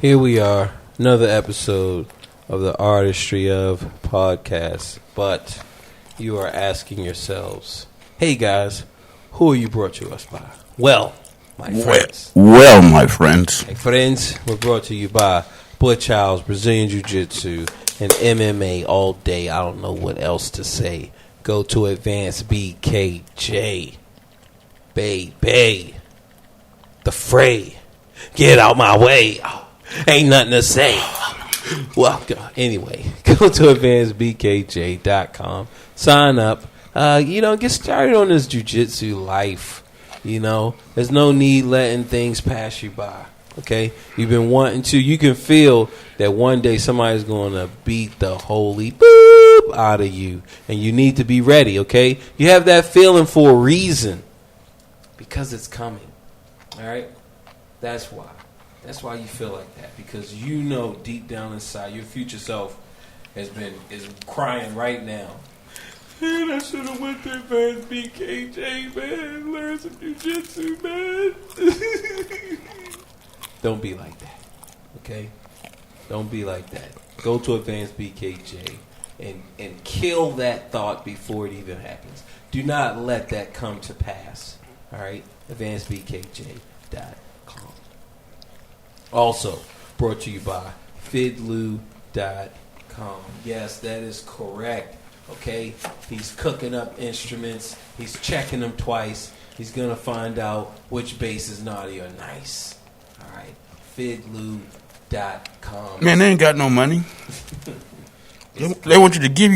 Here we are, another episode of the Artistry of podcast. But you are asking yourselves, hey guys, who are you brought to us by? Well, my friends. Well, my friends. Hey friends, we're brought to you by Butch House, Brazilian Jiu-Jitsu, and MMA all day. I don't know what else to say. Go to Advanced BKJ. Baby. The fray. Get out my way. Ain't nothing to say. Well, anyway, go to advancedbkj.com. Sign up. Get started on this jiu-jitsu life. There's no need letting things pass you by. Okay? You've been wanting to. You can feel that one day somebody's going to beat the holy boop out of you. And you need to be ready, okay? You have that feeling for a reason. Because it's coming. All right? That's why. That's why you feel like that, because you know deep down inside your future self is crying right now. Man, I should have went to Advanced BKJ, man. Learn some jiu-jitsu, man. Don't be like that, okay? Don't be like that. Go to Advanced BKJ and kill that thought before it even happens. Do not let that come to pass, all right? AdvancedBKJ.com. Also brought to you by Fidlu.com. Yes, that is correct. Okay? He's cooking up instruments. He's checking them twice. He's going to find out which bass is naughty or nice. All right? Fidlu.com. Man, they ain't got no money. They want you to give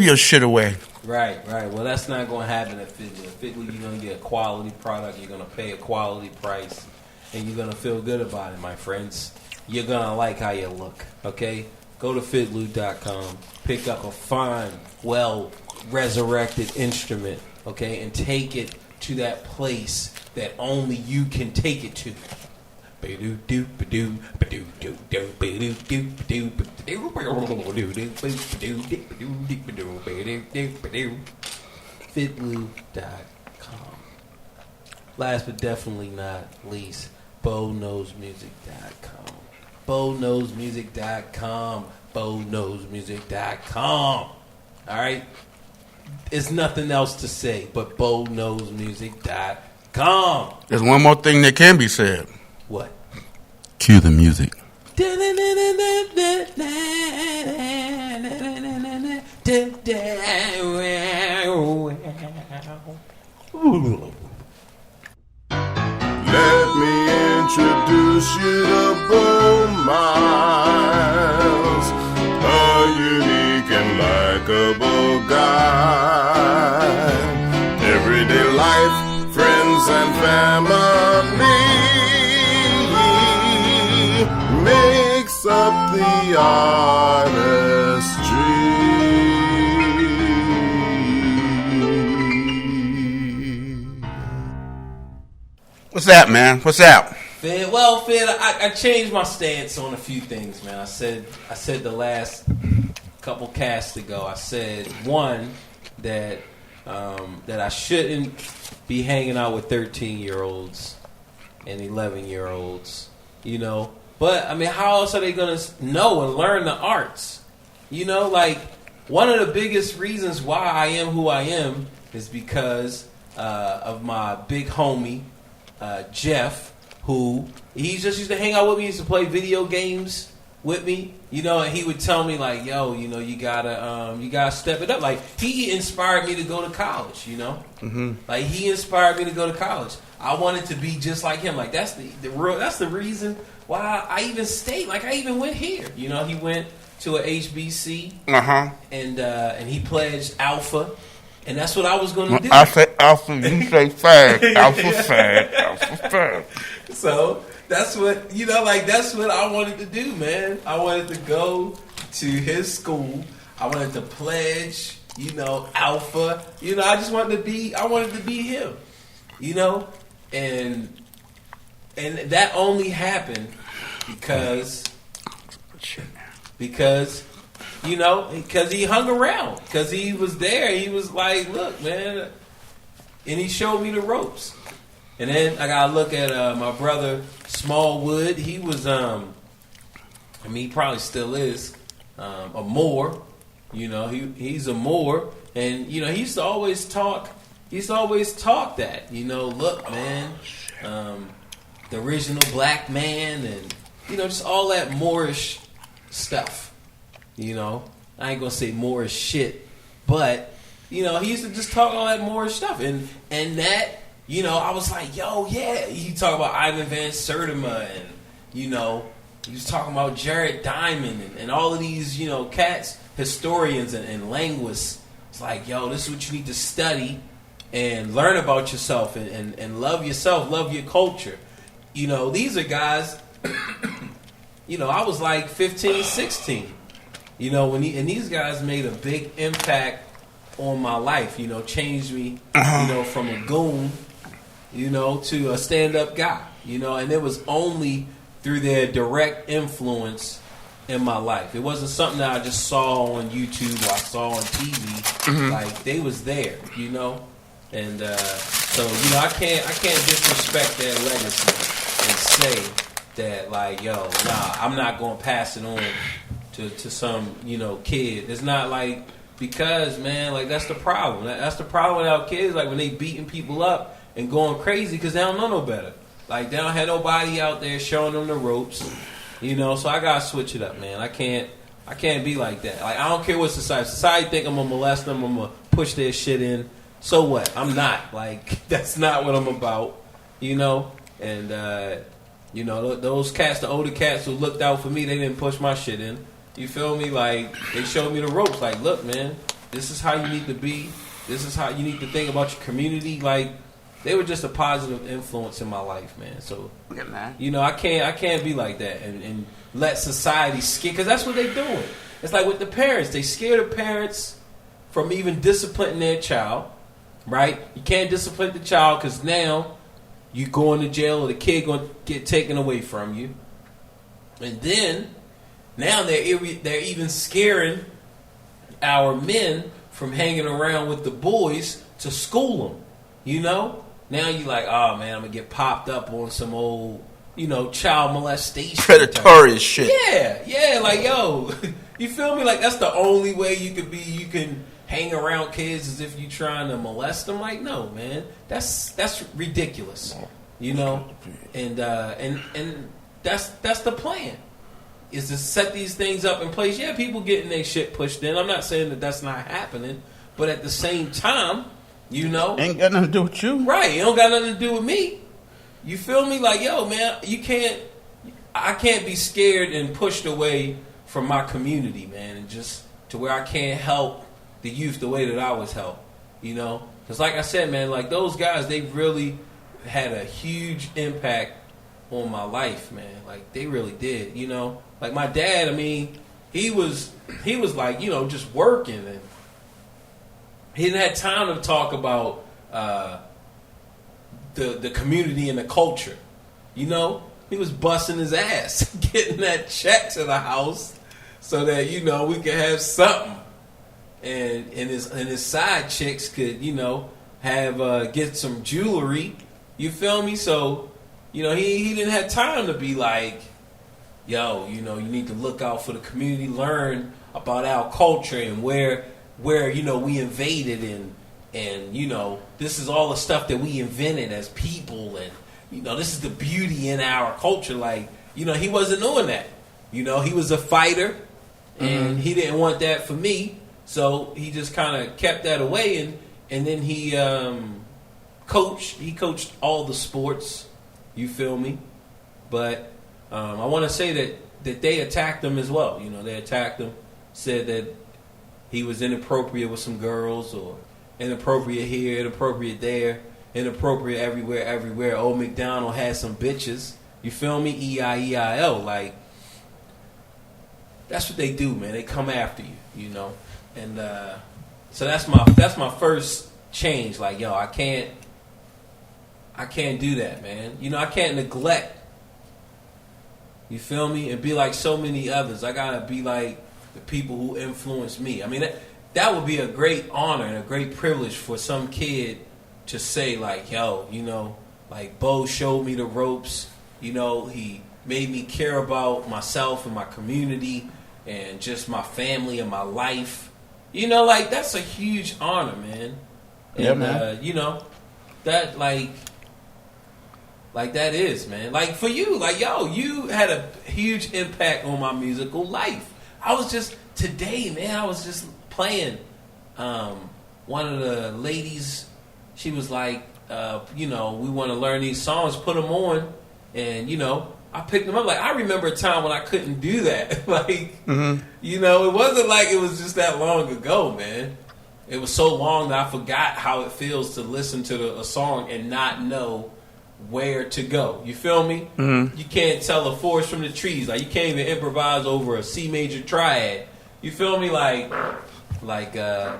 your shit away. Right. Well, that's not going to happen at Fidlu. At Fidlu, you're going to get a quality product. You're going to pay a quality price. And you're going to feel good about it, my friends. You're going to like how you look, okay? Go to fitlu.com. Pick up a fine, well-resurrected instrument, okay? And take it to that place that only you can take it to. Fitlu.com. Last but definitely not least, BoKnowsMusic.com. BoKnowsMusic.com. BoKnowsMusic.com. Alright? There's nothing else to say but BoKnowsMusic.com. There's one more thing that can be said. What? Cue the music. Let me introduce you to Bo Miles, a unique and likable guy. Artistry. What's that, man? What's that? Finn, I changed my stance on a few things, man. I said the last couple casts ago. I said one that I shouldn't be hanging out with 13-year-olds and 11-year-olds, you know. But I mean, how else are they gonna know and learn the arts? You know, like one of the biggest reasons why I am who I am is because of my big homie Jeff, who he just used to hang out with me. He used to play video games with me, you know, and he would tell me like, "Yo, you know, you gotta step it up." Like he inspired me to go to college, you know. Mm-hmm. Like he inspired me to go to college. I wanted to be just like him. Like that's the reason why I even stayed. Like I even went here. You know, he went to a HBC, and he pledged Alpha, and that's what I was going to do. I say Alpha, you say fag. Alpha fag. Alpha fag. So that's what, you know, like that's what I wanted to do, man. I wanted to go to his school. I wanted to pledge, you know, Alpha. You know, I wanted to be him. You know, and that only happened because you know, because he hung around, because he was there. He was like, "Look, man," and he showed me the ropes. And then I gotta look at my brother Smallwood. He was, I mean, he probably still is a Moor. You know, he's a Moor, and you know, he used to always talk that. You know, look, man, the original black man, and you know, just all that Moorish stuff. You know, I ain't gonna say Moorish shit, but you know, he used to just talk all that Moorish stuff, and that. You know, I was like, yo, yeah. He talk about Ivan Van Sertima, and, you know, he was talking about Jared Diamond and all of these, you know, cats, historians and linguists. It's like, yo, this is what you need to study and learn about yourself and love yourself, love your culture. You know, these are guys, you know, I was like 15, 16. You know, and these guys made a big impact on my life, you know, changed me, you know, from a goon, you know, to a stand-up guy, you know, and it was only through their direct influence in my life. It wasn't something that I just saw on YouTube or I saw on TV. Mm-hmm. Like, they was there, you know, and so, you know, I can't disrespect their legacy and say that, like, yo, nah, I'm not going to pass it on to some, you know, kid. It's not like, because, man, like, that's the problem. That's the problem with our kids, like, when they beating people up and going crazy because they don't know no better. Like, they don't have nobody out there showing them the ropes, you know. So I gotta switch it up, man. I can't be like that. Like, I don't care what society think I'm gonna molest them, I'm gonna push their shit in. So what? I'm not. Like, that's not what I'm about, you know. And you know, those cats, the older cats who looked out for me, they didn't push my shit in. You feel me? Like, they showed me the ropes. Like, look, man, this is how you need to be. This is how you need to think about your community. Like, they were just a positive influence in my life, man. So, you know, I can't be like that and let society scare, because that's what they're doing. It's like with the parents. They scare the parents from even disciplining their child, right? You can't discipline the child because now you going to jail or the kid going to get taken away from you. And then, now they're even scaring our men from hanging around with the boys to school them, you know? Now you like, oh man, I'm gonna get popped up on some old, you know, child molestation, predatory shit. Yeah, like, yo, you feel me? Like, that's the only way you can hang around kids as if you trying to molest them. Like, no, man, that's ridiculous, you know. And that's the plan, is to set these things up in place. Yeah, people getting their shit pushed in. I'm not saying that that's not happening, but at the same time, you know, ain't got nothing to do with you. Right, it don't got nothing to do with me. You feel me? Like, yo, man, I can't be scared and pushed away from my community, man, and just to where I can't help the youth the way that I was helped, you know? Because like I said, man, like, those guys, they really had a huge impact on my life, man. Like they really did, you know. Like my dad, I mean, he was like, you know, just working, and he didn't have time to talk about the community and the culture. You know, he was busting his ass getting that check to the house so that, you know, we could have something, and his side chicks could, you know, have get some jewelry. You feel me? So, you know, he didn't have time to be like, yo, you know, you need to look out for the community, learn about our culture and where you know we invaded, and you know, this is all the stuff that we invented as people, and you know, this is the beauty in our culture. Like, you know, he wasn't doing that. You know, he was a fighter, and he didn't want that for me, so he just kind of kept that away, and then he coached all the sports. You feel me? But I want to say that they attacked him as well. You know, they attacked him, said that he was inappropriate with some girls, or inappropriate here, inappropriate there, inappropriate everywhere. Old McDonald had some bitches. You feel me? E-I-E-I-O. Like, that's what they do, man. They come after you, you know. And so that's my first change. Like, yo, I can't do that, man. You know, I can't neglect. You feel me? And be like so many others. I gotta be like the people who influence me. I mean, that would be a great honor and a great privilege for some kid to say, like, yo, you know, like Bo showed me the ropes. You know, he made me care about myself and my community and just my family and my life. You know, like, that's a huge honor, man. Yeah, and, man. You know, that like that is, man. Like, for you, like, yo, you had a huge impact on my musical life. I was just playing one of the ladies. She was like, you know, we want to learn these songs, put them on, and, you know, I picked them up. Like, I remember a time when I couldn't do that. Like, you know, it wasn't like it was just that long ago, man. It was so long that I forgot how it feels to listen to a song and not know where to go. You feel me? You can't tell the forest from the trees. Like, you can't even improvise over a C major triad. You feel me? Like like I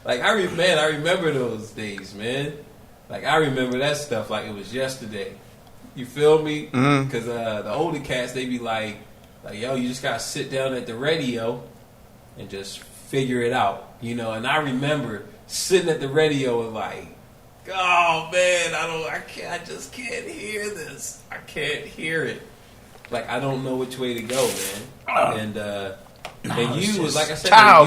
remember those days, man. Like, I remember that stuff like it was yesterday. You feel me? Because the older cats, they be like, yo, you just gotta sit down at the radio and just figure it out, you know. And I remember sitting at the radio and like, oh man, I just can't hear this. I can't hear it. Like, I don't know which way to go, man. And you was, like I said, man,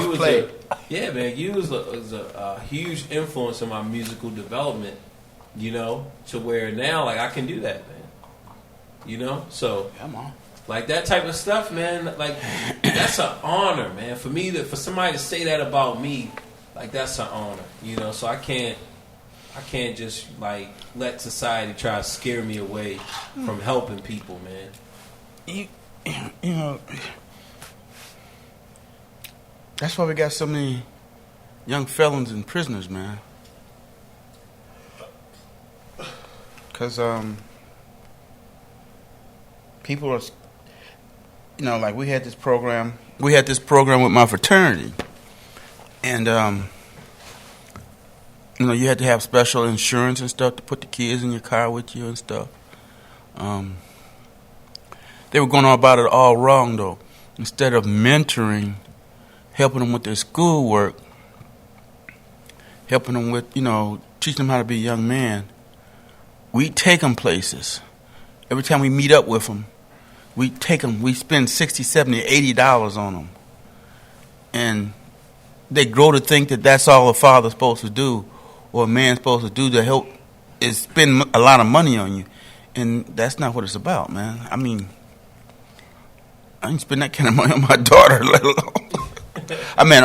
you was you was a huge influence in my musical development, you know, to where now, like, I can do that, man. You know, so come on. Like, that type of stuff, man, like, that's an honor, man. For somebody to say that about me, like, that's an honor, you know. So I can't just, like, let society try to scare me away from helping people, man. You know, that's why we got so many young felons and prisoners, man. Because people are, you know, like, we had this program with my fraternity, and you know, you had to have special insurance and stuff to put the kids in your car with you and stuff. They were going on about it all wrong, though. Instead of mentoring, helping them with their schoolwork, helping them with, you know, teaching them how to be a young man, we take them places. Every time we meet up with them, we take them, we spend $60, $70, $80 on them. And they grow to think that that's all a father's supposed to do, or a man's supposed to do to help, is spend a lot of money on you. And that's not what it's about, man. I mean, I ain't spend that kind of money on my daughter, let alone. I mean,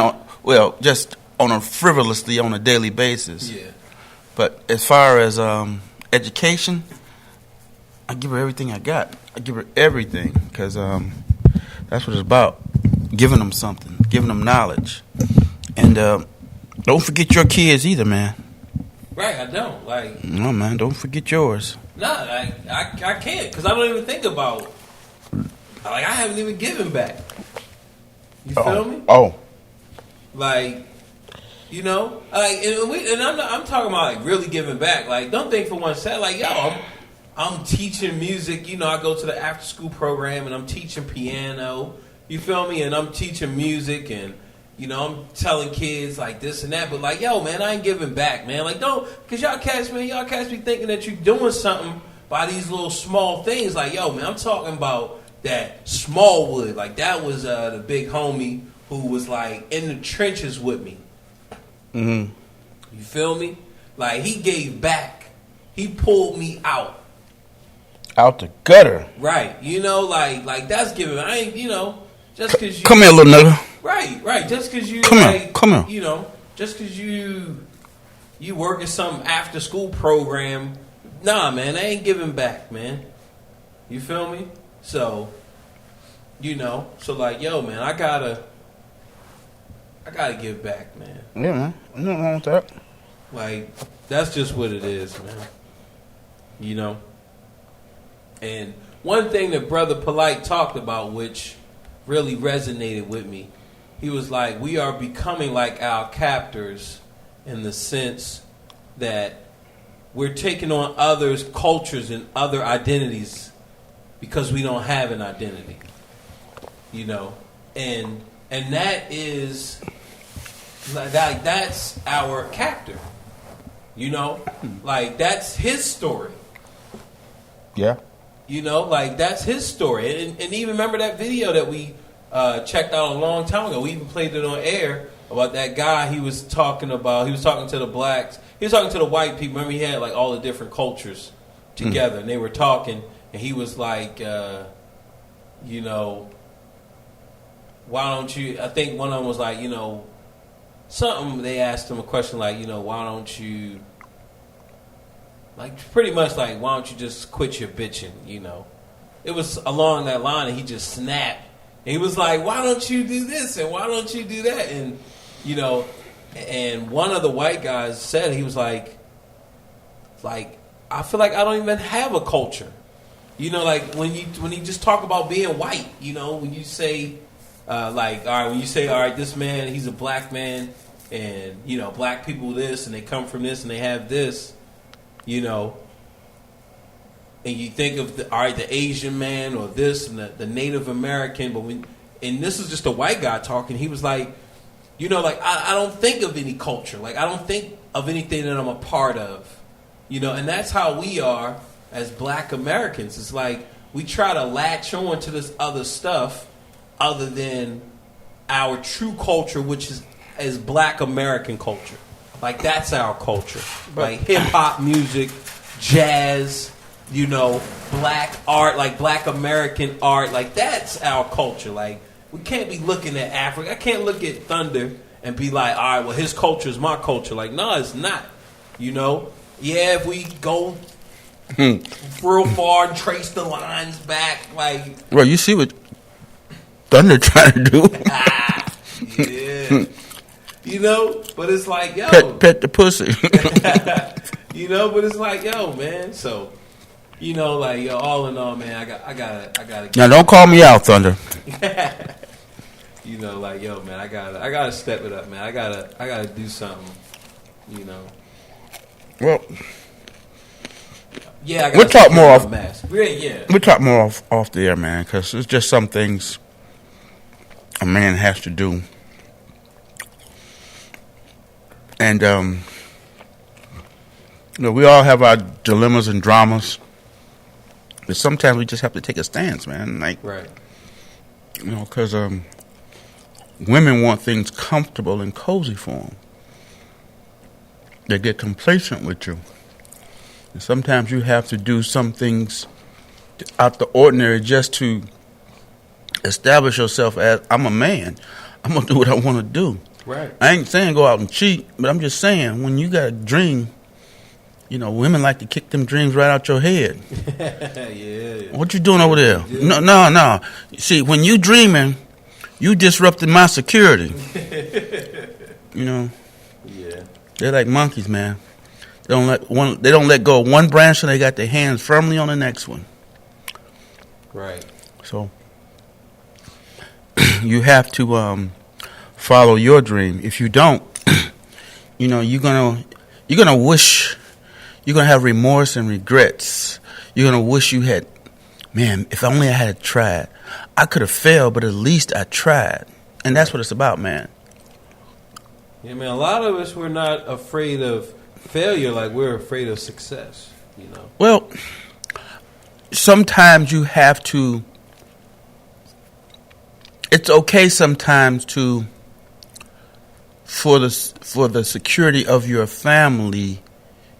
just on a daily basis. Yeah. But as far as education, I give her everything I got. I give her everything, because that's what it's about. Giving them something, giving them knowledge. And don't forget your kids either, man. Right, I don't. Like, no, man, don't forget yours. nah, I can't, because I don't even think about, like, I haven't even given back. You feel me? Oh. Like, you know, like, and I'm talking about, like, really giving back. Like, don't think for one second, like, yo, I'm teaching music. You know, I go to the after school program and I'm teaching piano. You feel me? And I'm teaching music and, you know, I'm telling kids like this and that. But like, yo, man, I ain't giving back, man. Like, don't, because y'all cats be thinking that you're doing something by these little small things. Like, yo, man, I'm talking about that Smallwood. Like, that was the big homie who was like in the trenches with me. Mm-hmm. You feel me? Like, he gave back. He pulled me out. Out the gutter. Right. You know, like that's giving. I ain't, you know, just because you. Come here, little nigga. Right. Just because you. Come here. You know, just because you work at some after school program. Nah, man, I ain't giving back, man. You feel me? So, you know, like, yo, man, I gotta give back, man. Yeah, man. Nothing wrong with that. Like, that's just what it is, man. You know? And one thing that Brother Polite talked about, which really resonated with me, he was like, we are becoming like our captors in the sense that we're taking on others' cultures and other identities because we don't have an identity. You know? And that is, like, that's our captor. You know? Like, that's his story. Yeah. You know, like, that's his story. And even remember that video that we checked out a long time ago. We even played it on air about that guy he was talking about. He was talking to the blacks. He was talking to the white people. Remember, he had, like, all the different cultures together. And they were talking. And he was like, you know, why don't you... I think one of them was like, you know, something... They asked him a question like, you know, why don't you... Like, pretty much like, why don't you just quit your bitching, you know? It was along that line, and he just snapped. And he was like, why don't you do this, and why don't you do that? And, you know, and one of the white guys said, he was like, I feel like I don't even have a culture. You know, like, when you just talk about being white, you know, when you say, like, all right, when you say, all right, this man, he's a black man, and, you know, black people this, and they come from this, and they have this, you know, and you think of the Asian man or this and the Native American, but and this is just a white guy talking. He was like, you know, like, I don't think of any culture, like, I don't think of anything that I'm a part of, you know, and that's how we are as black Americans. It's like we try to latch on to this other stuff other than our true culture, which is black American culture. Like, that's our culture. Like, hip-hop music, jazz, you know, black art, like black American art. Like, that's our culture. Like, we can't be looking at Africa. I can't look at Thunder and be like, all right, well, his culture is my culture. Like, no, it's not. You know? Yeah, if we go real far and trace the lines back, like... Well, you see what Thunder trying to do. Yeah. You know, but it's like, yo, pet the pussy. You know, but it's like, yo, man. So, you know, like, yo, all in all, man, I gotta. Now, don't call me out, Thunder. You know, like, yo, man, I gotta step it up, man. I gotta do something. You know. Well, yeah, I gotta we'll talk more off. Yeah, We'll talk more off the air, man, because it's just some things a man has to do. And, you know, we all have our dilemmas and dramas. But sometimes we just have to take a stance, man. Like, right. You know, because women want things comfortable and cozy for them. They get complacent with you. And sometimes you have to do some things out the ordinary just to establish yourself as, I'm a man. I'm going to do what I want to do. Right. I ain't saying go out and cheat, but I'm just saying when you got a dream, you know, women like to kick them dreams right out your head. Yeah. What you doing over there? No. See, when you dreaming, you disrupting my security. You know? Yeah. They're like monkeys, man. They don't let go of one branch, and they got their hands firmly on the next one. Right. So you have to follow your dream. If you don't, you're gonna wish. You're gonna have remorse and regrets. You're gonna wish you had. Man, if only I had tried. I could have failed, but at least I tried. And that's what it's about, man. Yeah, man, a lot of us, we're not afraid of failure like we're afraid of success, Well, sometimes you have to, it's okay sometimes for the security of your family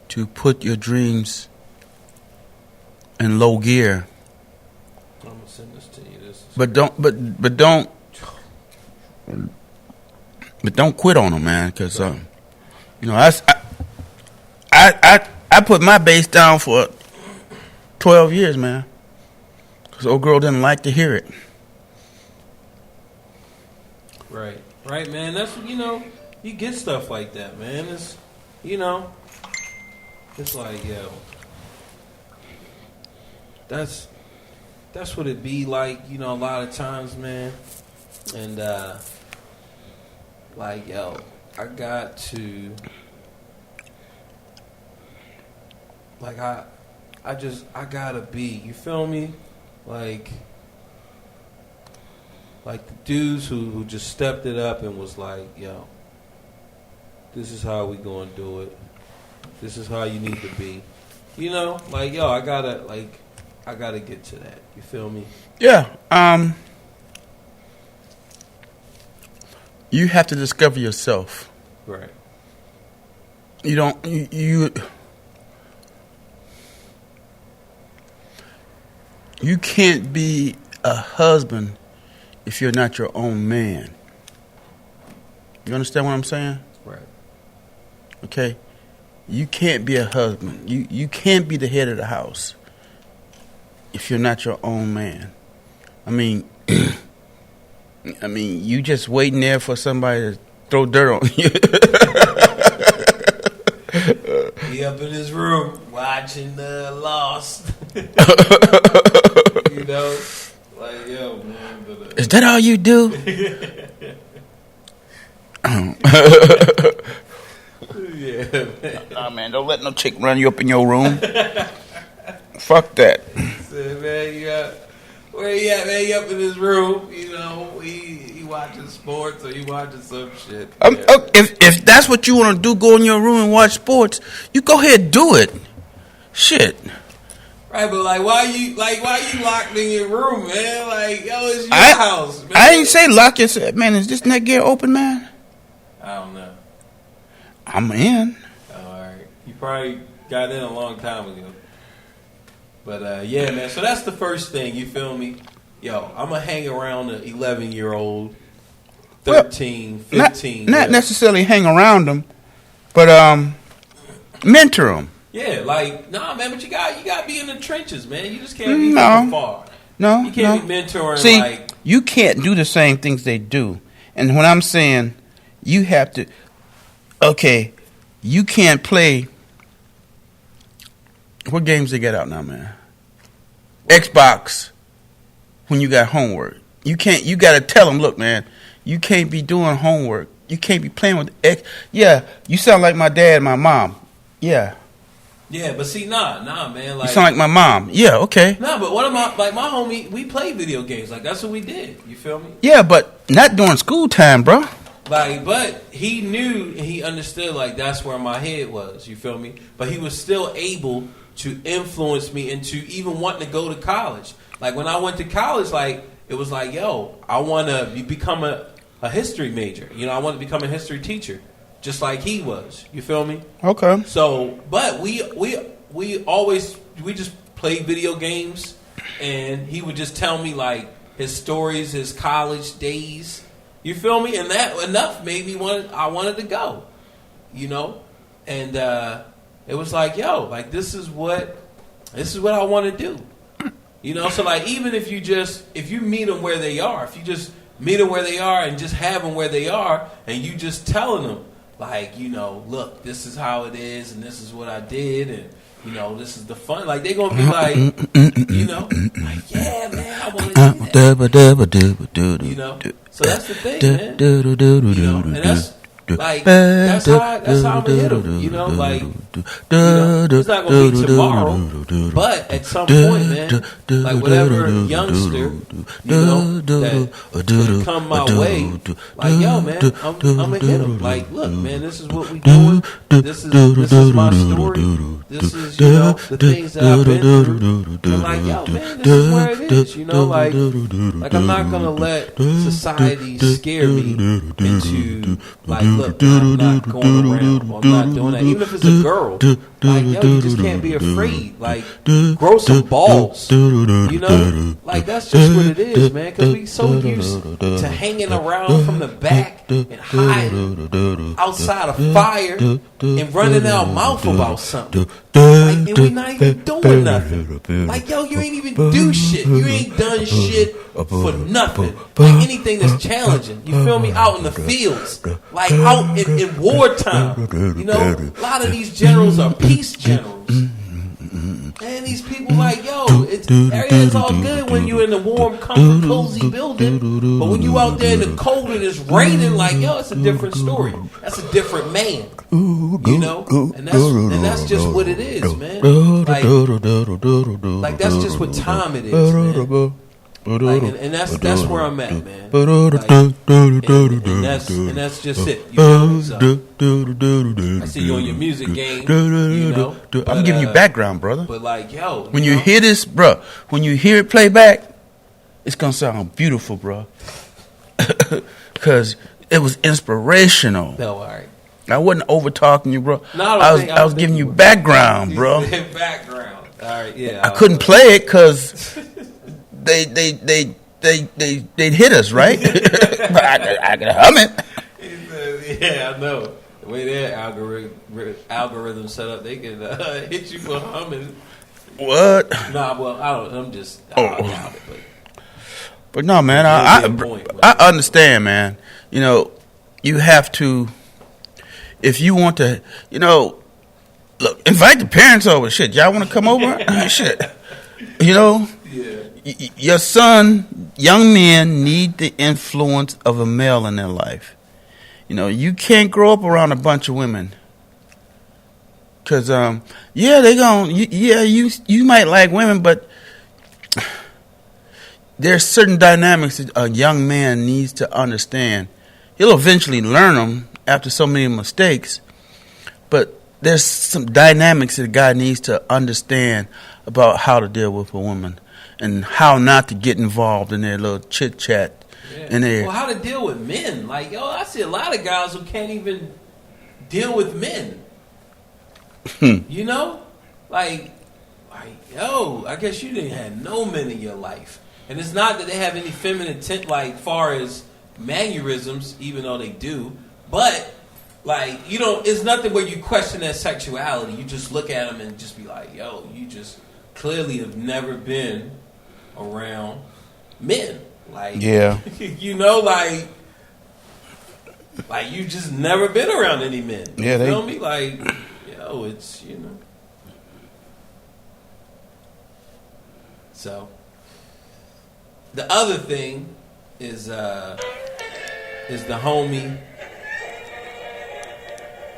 to put your dreams in low gear. I'm gonna send this to you. But don't quit on them, man. Because I put my bass down for 12 years, man. Because old girl didn't like to hear it. Right, man. That's you get stuff like that, man. It's it's like that's what it be like, a lot of times, man. And I got to I gotta be, you feel me? Like the dudes who just stepped it up and was like, this is how we gonna do it. This is how you need to be. I gotta get to that. You feel me? Yeah. You have to discover yourself. Right. You don't. You can't be a husband if you're not your own man. You understand what I'm saying? Right. Okay. You can't be a husband. You can't be the head of the house if you're not your own man. I mean, you just waiting there for somebody to throw dirt on you. He up in his room watching Lost. Man. But, is that all you do? Yeah, man. Nah, man, don't let no chick run you up in your room. Fuck that. So, man, where he at, man? He up in his room, he watching sports or he watching some shit. If that's what you want to do, go in your room and watch sports, you go ahead and do it. Shit. Right, but why you locked in your room, man? It's your house, man. I ain't say lock yourself, man. Is this Netgear open, man? I don't know. I'm in. All right, you probably got in a long time ago. But yeah, man. So that's the first thing. You feel me? I'm gonna hang around an 11-year-old, 13, 15. Not necessarily hang around them, but mentor them. Yeah, man. But you got to be in the trenches, man. You just can't be from afar. No, you can't be mentoring. See, you can't do the same things they do. And when I'm saying you have to, okay, you can't play. What games they get out now, man? Xbox. When you got homework, you can't. You got to tell them, look, man, you can't be doing homework. You can't be playing with X. Yeah, you sound like my dad and my mom. Yeah. Yeah, but see, nah, man. You sound like my mom. Yeah, okay. Nah, but one of my homie, we played video games. That's what we did. You feel me? Yeah, but not during school time, bro. But he knew and he understood, that's where my head was. You feel me? But he was still able to influence me into even wanting to go to college. When I went to college, it was I want to become a history major. I want to become a history teacher. Just like he was. You feel me? Okay. So, but we just played video games, and he would just tell me his stories, his college days. You feel me? And that enough made me I wanted to go. And it was this is what I want to do. So even if you meet them where they are, if you just meet them where they are and just have them where they are, and you just telling them. like, you know, look, this is how it is, and this is what I did, and you know, this is the fun. Like, they're gonna be like, you know, like, yeah, man, I want to do that. You know, so that's the thing, man. You know, and that's like that's how I'm gonna hit them. You know, like, you know, it's not gonna be tomorrow, but at some point, man, like whatever youngster, you know, that come my way, like, yo, man, I'm gonna hit him. Like, look, man, this is what we doing. This is my story. This is, you know, the things that I've been through. And I'm like, yo, man, this is where it is. You know, like I'm not gonna let society scare me into like, look, I'm not going around. I'm not doing that. Even if it's a girl, like, yo, you just can't be afraid. Like, grow some balls. You know, like that's just what it is, man. Because we so used to hanging around from the back and hiding outside a fire and running our mouth about something. Like, and we not even doing nothing. Like, yo, you ain't even do shit. You ain't done shit for nothing. Like anything that's challenging. You feel me? Out in the fields. Like out in wartime. You know, a lot of these generals are peace generals. And these people like, yo, everything's all good when you're in the warm, comfort, cozy building. But when you out there in the cold and it's raining, like, yo, it's a different story. That's a different man. You know? And that's just what it is, man. Like that's just what time it is, man. Like, and that's where I'm at, man. Like, and that's just it. You know? So, I see you on your music game. You know, but, I'm giving you background, brother. But like, yo, when you hear this, bro, when you hear it play back, it's gonna sound beautiful, bro. Because it was inspirational. No, all right. I wasn't over talking you, bro. No, I was giving you background, bro. Background. All right, yeah. I couldn't play it because they'd hit us, right? But I could hum it. Yeah, I know. The way their algorithm set up, they can hit you for humming. What? Nah, well, I doubt it, but no, man, I understand, man. You know, you have to, if you want to, you know, look, invite the parents over. Shit, y'all want to come over? Shit, you know. Yeah. Your son, young men need the influence of a male in their life. You know, you can't grow up around a bunch of women. Cause you might like women, but there's certain dynamics that a young man needs to understand. He'll eventually learn them after so many mistakes, but there's some dynamics that a guy needs to understand about how to deal with a woman and how not to get involved in their little chit chat. Yeah. Well, how to deal with men? Like, yo, I see a lot of guys who can't even deal with men. You know, like, yo, I guess you didn't have no men in your life, and it's not that they have any feminine like far as mannerisms, even though they do, but like, you know, it's nothing where you question their sexuality. You just look at them and just be like, yo, you just clearly have never been around men. Like, yeah, you know, like you just never been around any men. You feel me? Like, yo, it's, you know. So the other thing is the homie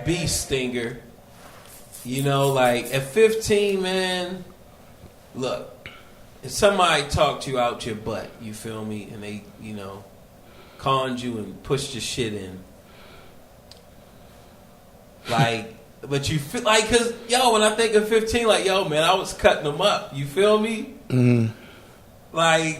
bee stinger. You know, like at 15, man, look, if somebody talked you out your butt, you feel me, and they, you know, conned you and pushed your shit in, like, but you feel like, cause yo, when I think of 15, like, yo, man, I was cutting them up. You feel me? Mm-hmm. Like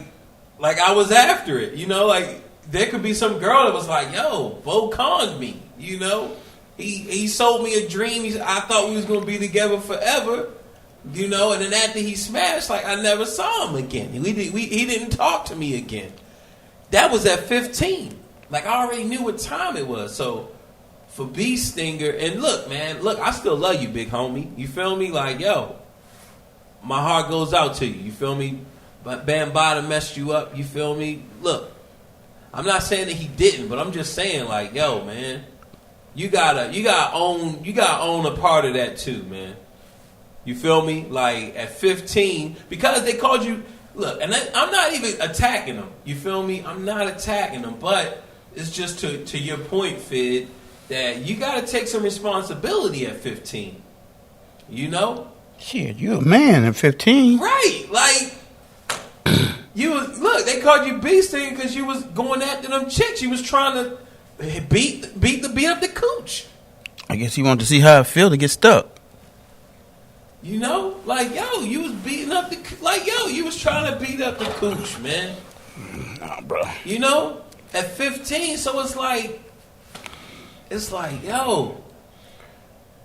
I was after it. You know, like there could be some girl that was like, yo, Bo conned me. You know, he sold me a dream. I thought we was gonna be together forever. You know, and then after he smashed, like, I never saw him again. He didn't talk to me again. That was at 15. Like, I already knew what time it was. So, for Bee Stinger, and look, man, I still love you, big homie. You feel me? Like, yo, my heart goes out to you. You feel me? But Bambaataa messed you up. You feel me? Look, I'm not saying that he didn't, but I'm just saying, like, yo, man, you gotta own a part of that too, man. You feel me? Like at 15, because they called you. Look, and I'm not even attacking them. You feel me? I'm not attacking them, but it's just to your point, Fid, that you gotta take some responsibility at 15. You know? Shit, you a man at 15. Right, like. They called you beasting because you was going after them chicks. You was trying to beat up the cooch. I guess he wanted to see how it feel to get stuck. You know, like you was beating up you was trying to beat up the cooch, man. Nah, bro. You know, at 15, so it's like, yo,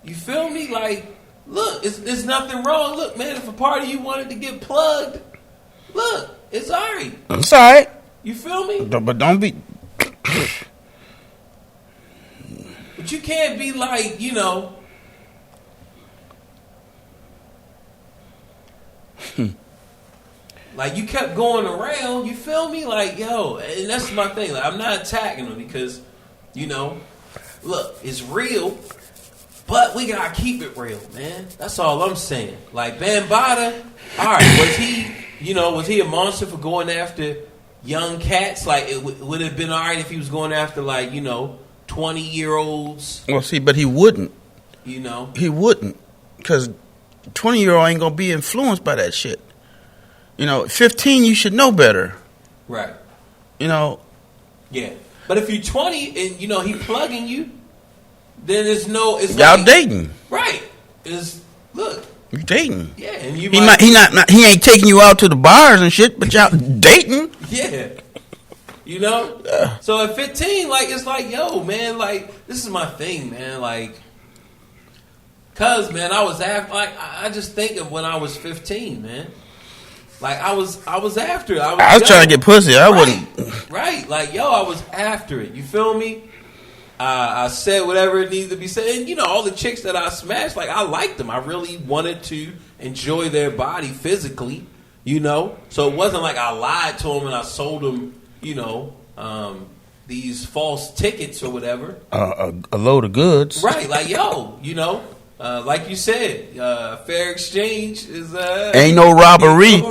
you feel me? Like, look, there's nothing wrong. Look, man, if a part of you wanted to get plugged, look. It's alright. It's alright. You feel me? But don't be. But you can't be like, you know. Like you kept going around. You feel me? Like, yo, and that's my thing. Like, I'm not attacking them because, you know, look, it's real, but we gotta keep it real, man. That's all I'm saying. Like Bambaataa, alright, was he a monster for going after young cats? Like, it would have been all right if he was going after, 20-year-olds. Well, see, but he wouldn't. You know? He wouldn't. Because 20-year-old ain't going to be influenced by that shit. 15, you should know better. Right. Yeah. But if you're 20 and, he plugging you, then it's y'all dating. Right. Look. You dating. Yeah, and he ain't taking you out to the bars and shit, but y'all dating. Yeah. So at 15, it's like, yo, man, this is my thing, man, cause, man, I was after, I just think of when I was 15, man. I was after it. I was trying to get pussy. I wouldn't. Right. I was after it. You feel me? I said whatever it needed to be said. And, all the chicks that I smashed, I liked them. I really wanted to enjoy their body physically, So it wasn't like I lied to them and I sold them, these false tickets or whatever. A load of goods. Right. Like you said, fair exchange is... ain't no robbery.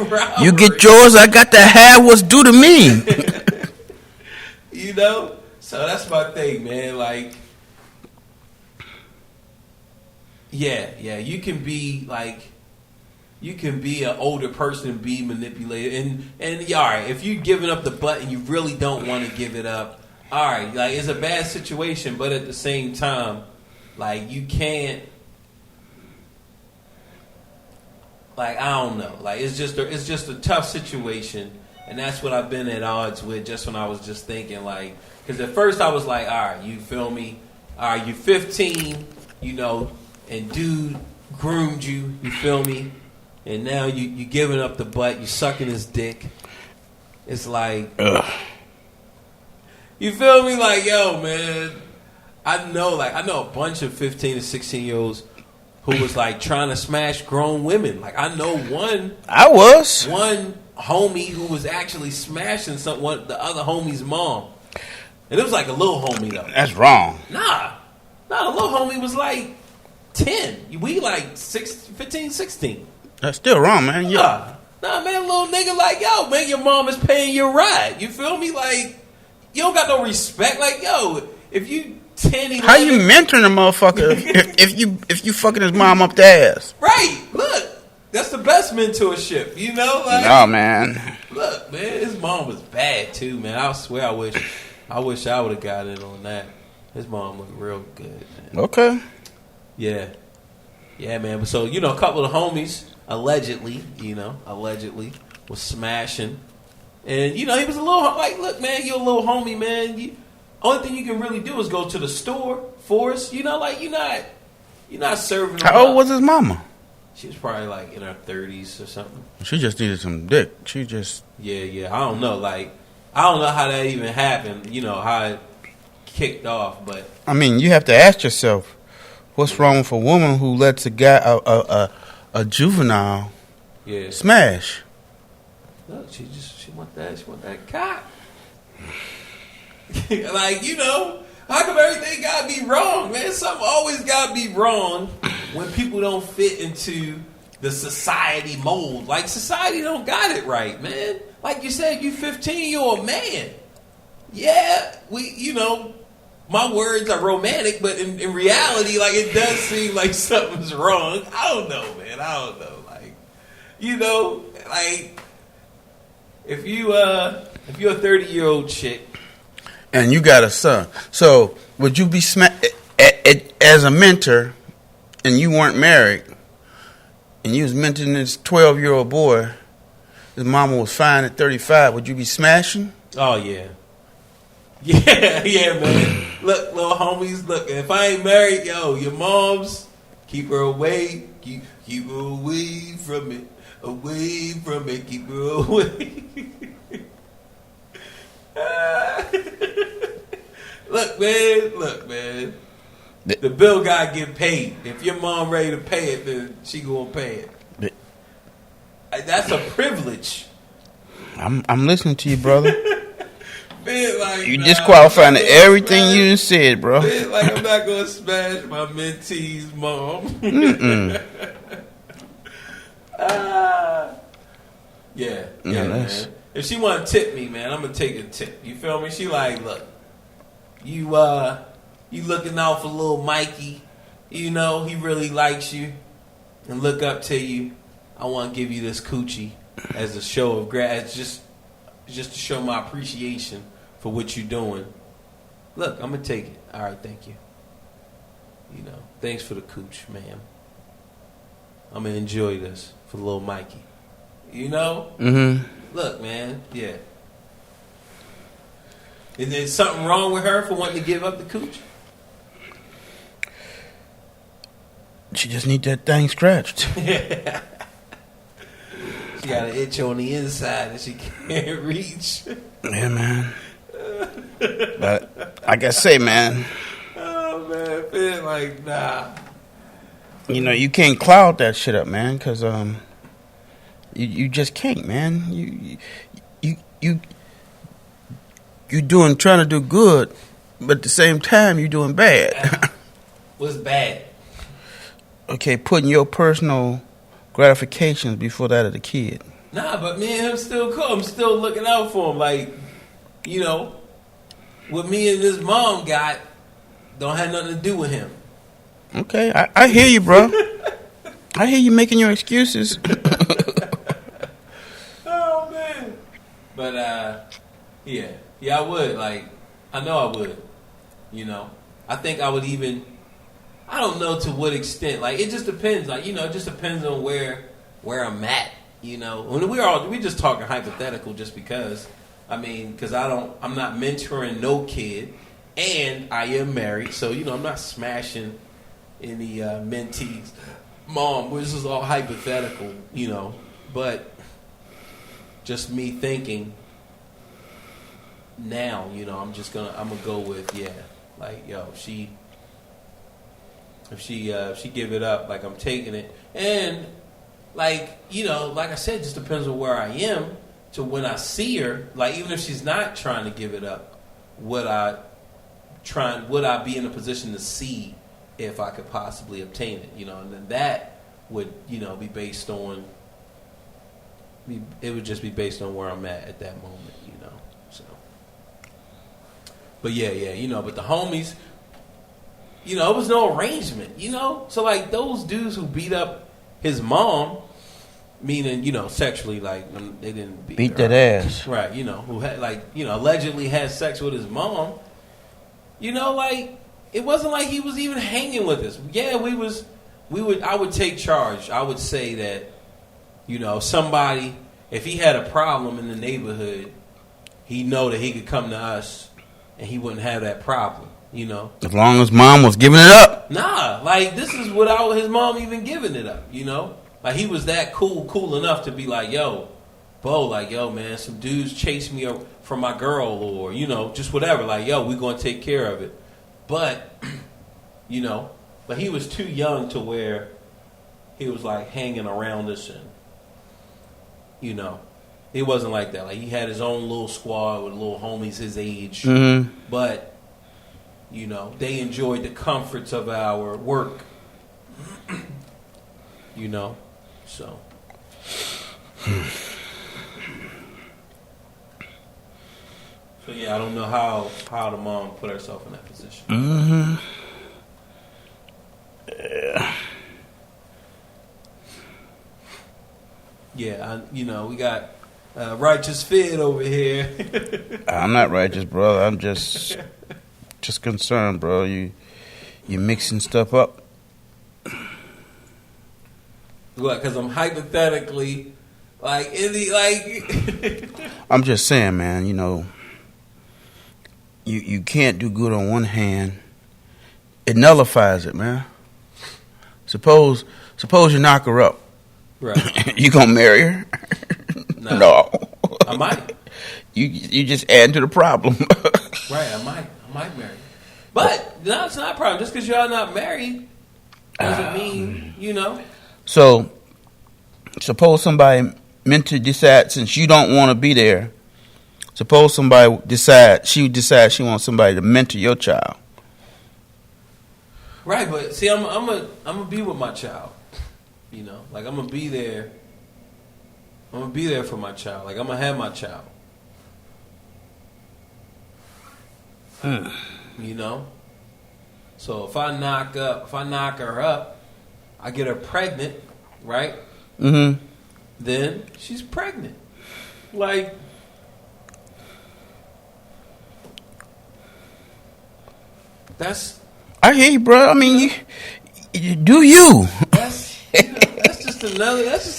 You get yours, I got to have what's due to me. So that's my thing, man. You can be an older person and be manipulated, and all right, if you're giving up the butt and you really don't want to give it up, all right, it's a bad situation, but at the same time, you can't, I don't know, it's just a tough situation, and that's what I've been at odds with. Just when I was just thinking, because at first I was like, all right, you feel me? All right, you're 15, and dude groomed you, you feel me? And now you giving up the butt, you sucking his dick. It's like, ugh. You feel me? Yo, man, I know a bunch of 15 to 16-year-olds who was trying to smash grown women. I know one homie who was actually smashing the other homie's mom. And it was a little homie, though. That's wrong. Nah, a little homie was 10. We 15, 16. That's still wrong, man. Yeah. Nah, man, little nigga, yo, man, your mom is paying your ride. You feel me? You don't got no respect. Yo, if you 10, 11... How you mentoring a motherfucker if you fucking his mom up the ass? Right. Look, that's the best mentorship, No, man. Look, man, his mom was bad, too, man. I swear I wish I would have got in on that. His mom looked real good, man. Okay. Yeah. Yeah, man. But so, a couple of homies, allegedly, was smashing. And, he was a little, look, man, you're a little homie, man. Only thing you can really do is go to the store, Forrest. You're not serving. How old was his mama? She was probably, in her 30s or something. She just needed some dick. She just... Yeah. I don't know, I don't know how that even happened, how it kicked off, but... I mean, you have to ask yourself, what's wrong with a woman who lets a guy, a juvenile, smash? Look, she want that cock. How come everything gotta be wrong, man? Something always gotta be wrong when people don't fit into the society mold. Like, society don't got it right, man. Like you said, you 15, you're a man. Yeah, my words are romantic, but in reality, like, it does seem like something's wrong. I don't know, man. I don't know. Like, like, if you're a 30-year-old chick and you got a son, so would you be as a mentor, and you weren't married, and you was mentoring this 12-year-old boy, his mama was fine at 35, would you be smashing? Oh, yeah. Yeah, man. Look, little homies, look, if I ain't married, yo, your mom's, keep her away. Keep her away from it. Away from it. Keep her away. Look, man. The bill gotta get paid. If your mom ready to pay it, then she gonna pay it. That's a privilege. I'm listening to you, brother. Man, like, you disqualifying everything you done said, bro. Man, like, I'm not gonna smash my mentee's mom. Yeah, man. If she want to tip me, man, I'm gonna take a tip. You feel me? She like, look, you looking out for little Mikey. You know he really likes you and look up to you. I want to give you this coochie as a show of just to show my appreciation for what you're doing. Look, I'm gonna take it. All right, thank you. Thanks for the cooch, ma'am. I'm gonna enjoy this for little Mikey. Mm-hmm. Look, man, yeah. Is there something wrong with her for wanting to give up the cooch? She just need that thing scratched. She got an itch on the inside that she can't reach. Yeah, man. But like I say, man. Oh, man. Feel like, nah. You can't cloud that shit up, man, because you just can't, man. You trying to do good, but at the same time you doing bad. What's bad? Okay, putting your personal gratifications before that of the kid. Nah, but me and him still cool. I'm still looking out for him. Like, what me and his mom got don't have nothing to do with him. Okay, I hear you, bro. I hear you making your excuses. Oh, man. But, yeah, I would. Like, I know I would. I think I would even, I don't know to what extent. Like, it just depends. Like, it just depends on where I'm at. When we just talking hypothetical just because. I mean, because I'm not mentoring no kid, and I am married, so I'm not smashing any mentees' mom. This is all hypothetical, but just me thinking now, I'm gonna go with like, yo, if she give it up, like, I'm taking it, and like, like I said, just depends on where I am. To when I see her, like, even if she's not trying to give it up, would I be in a position to see if I could possibly obtain it? And then that would, be based on. It would just be based on where I'm at that moment, So, but yeah, but the homies, it was no arrangement, So, like, those dudes who beat up his mom. Meaning, sexually, like, they didn't beat that ass. Right, who had, like, allegedly had sex with his mom. Like, it wasn't like he was even hanging with us. Yeah, I would take charge. I would say that, somebody, if he had a problem in the neighborhood, he'd know that he could come to us and he wouldn't have that problem, As long as mom was giving it up. Nah, like, this is without his mom even giving it up, Like, he was that cool enough to be like, yo, Bo, like, yo, man, some dudes chase me from my girl or, just whatever. Like, yo, we going to take care of it. But, but he was too young to where he was, like, hanging around us and, it wasn't like that. Like, he had his own little squad with little homies his age. Mm-hmm. But, You know, they enjoyed the comforts of our work. You know, so. So yeah, I don't know how the mom put herself in that position. Mm-hmm. Yeah. Yeah, we got Righteous Fid over here. I'm not righteous, brother. I'm just concerned, bro. You mixing stuff up. What? Because I'm hypothetically like in the like. I'm just saying, man. You know, you can't do good on one hand. It nullifies it, man. Suppose you knock her up. Right. You gonna marry her? No. I might. You just add to the problem. Right. I might marry. But no, it's not a problem. Just because y'all not married doesn't mean, you know. So, suppose somebody mentally decides, since you don't want to be there, suppose somebody decides she wants somebody to mentor your child. Right, but see, I'm gonna be with my child. You know, like I'm gonna be there. I'm gonna be there for my child. Like I'm gonna have my child. You know. So if I knock her up, I get her pregnant, right? Mm-hmm. Then she's pregnant. Like, that's. I hear you, bro. I mean, you do you. That's just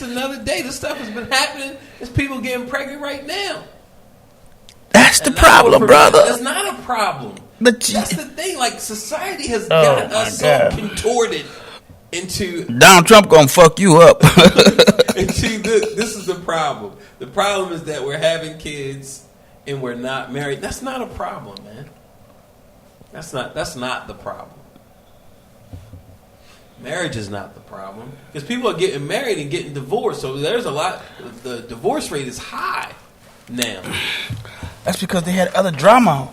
another day. This stuff has been happening. There's people getting pregnant right now. That's the problem, brother. That's not a problem. But that's the thing. Like society has got us so contorted into. Donald Trump gonna fuck you up. Into this is the problem. The problem is that we're having kids and we're not married. That's not a problem, man. That's not the problem. Marriage is not the problem because people are getting married and getting divorced. So there's a lot. The divorce rate is high now. That's because they had other drama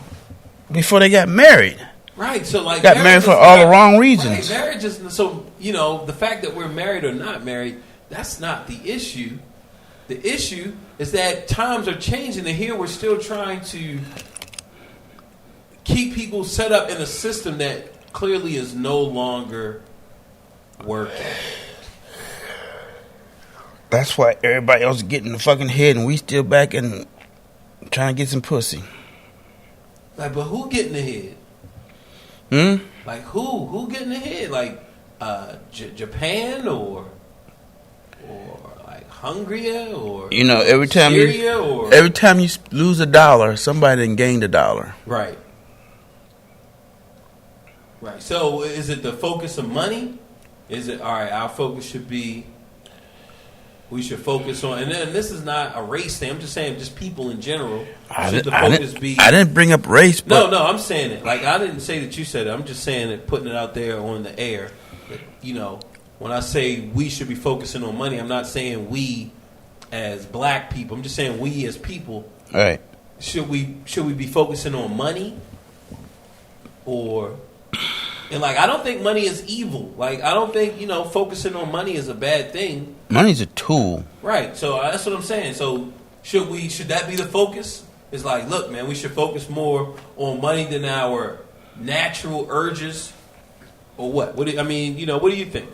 before they got married. Right. So like got married for all the wrong reasons. Right, marriage is so the fact that we're married or not married, that's not the issue. The issue is that times are changing, and here we're still trying to keep people set up in a system that clearly is no longer working. That's why everybody else is getting the fucking head, and we still back and trying to get some pussy. Like, but who getting the head? Like who getting the head? Like Japan or like Hungary or every time Syria every time you lose $1, somebody done gained $1. Right. Right. So is it the focus of money? Is it all right? Our focus should be. We should focus on, and then this is not a race thing. I'm just saying, just people in general. I didn't bring up race. But No, I'm saying it. Like I didn't say that you said it. I'm just saying it, putting it out there on the air. That, when I say we should be focusing on money, I'm not saying we as black people. I'm just saying we as people. All right. Should we be focusing on money, and I don't think money is evil. Like I don't think focusing on money is a bad thing. Money's a tool, right? So that's what I'm saying. So should that be the focus? It's like, look, man, we should focus more on money than our natural urges, or what? What do you think?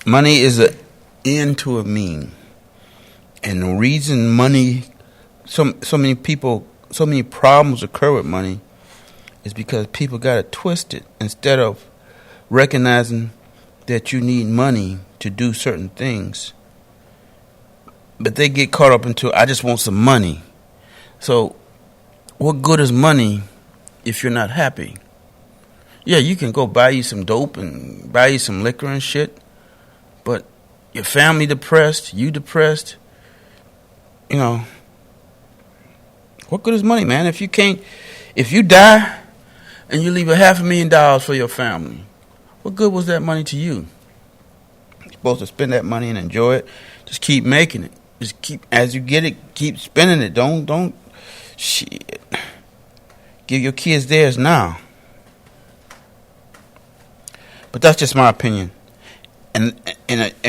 Money is an end to a mean, and the reason money, so many problems occur with money, is because people got it twisted. Instead of recognizing that you need money to do certain things, but they get caught up into, I just want some money. So what good is money if you're not happy? Yeah, you can go buy you some dope and buy you some liquor and shit, but your family depressed, you depressed, what good is money, man? If you die and you leave $500,000 for your family, what good was that money to you? You're supposed to spend that money and enjoy it. Just keep making it. Just keep, as you get it, keep spending it. Don't shit. Give your kids theirs now. But that's just my opinion. And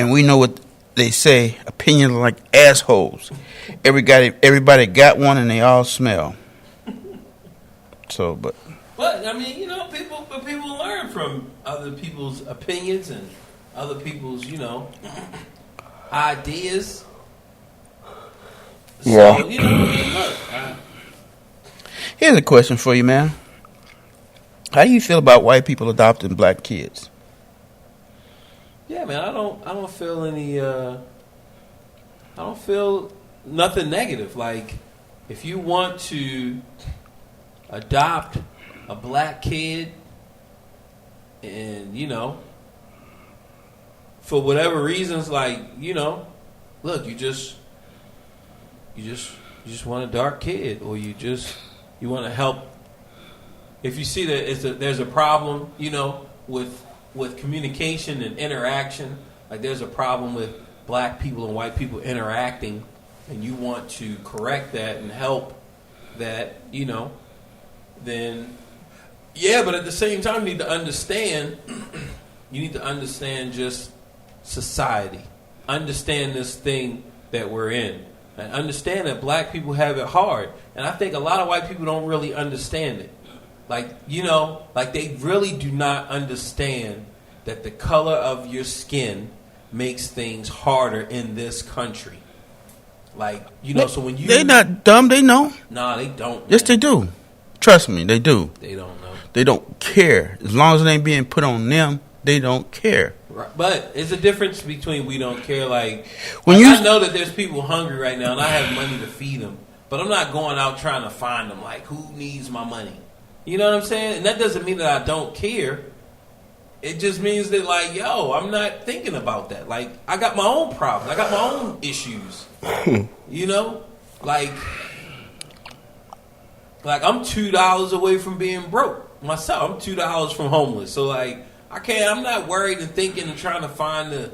we know what they say, opinions are like assholes. Everybody got one and they all smell. So, but I mean, you know, people learn from other people's opinions and other people's, you know, ideas. Yeah. So, you know, look, here's a question for you, man. How do you feel about white people adopting black kids? yeah, man, I don't feel any. I don't feel nothing negative. Like, if you want to adopt a black kid, and you know, for whatever reasons, like, you know, look, you just want a dark kid, or you want to help. If you see that there's a problem, you know, with communication and interaction, like there's a problem with black people and white people interacting, and you want to correct that and help that, you know, then yeah, but at the same time you need to understand just society. Understand this thing that we're in. And understand that black people have it hard. And I think a lot of white people don't really understand it. Like, you know, like they really do not understand that the color of your skin makes things harder in this country. Like, you know, so when you... They're not dumb, they know. Nah, they don't. Yes, they do. Trust me, they do. They don't know. They don't care. As long as it ain't being put on them, they don't care. Right. But it's a difference between we don't care. Like, I know that there's people hungry right now, and I have money to feed them, but I'm not going out trying to find them. Like, who needs my money? You know what I'm saying? And that doesn't mean that I don't care. It just means that, like, yo, I'm not thinking about that. Like, I got my own problems. I got my own issues. You know? Like I'm $2 away from being broke myself. I'm $2 from homeless. So, like, I'm not worried and thinking and trying to find the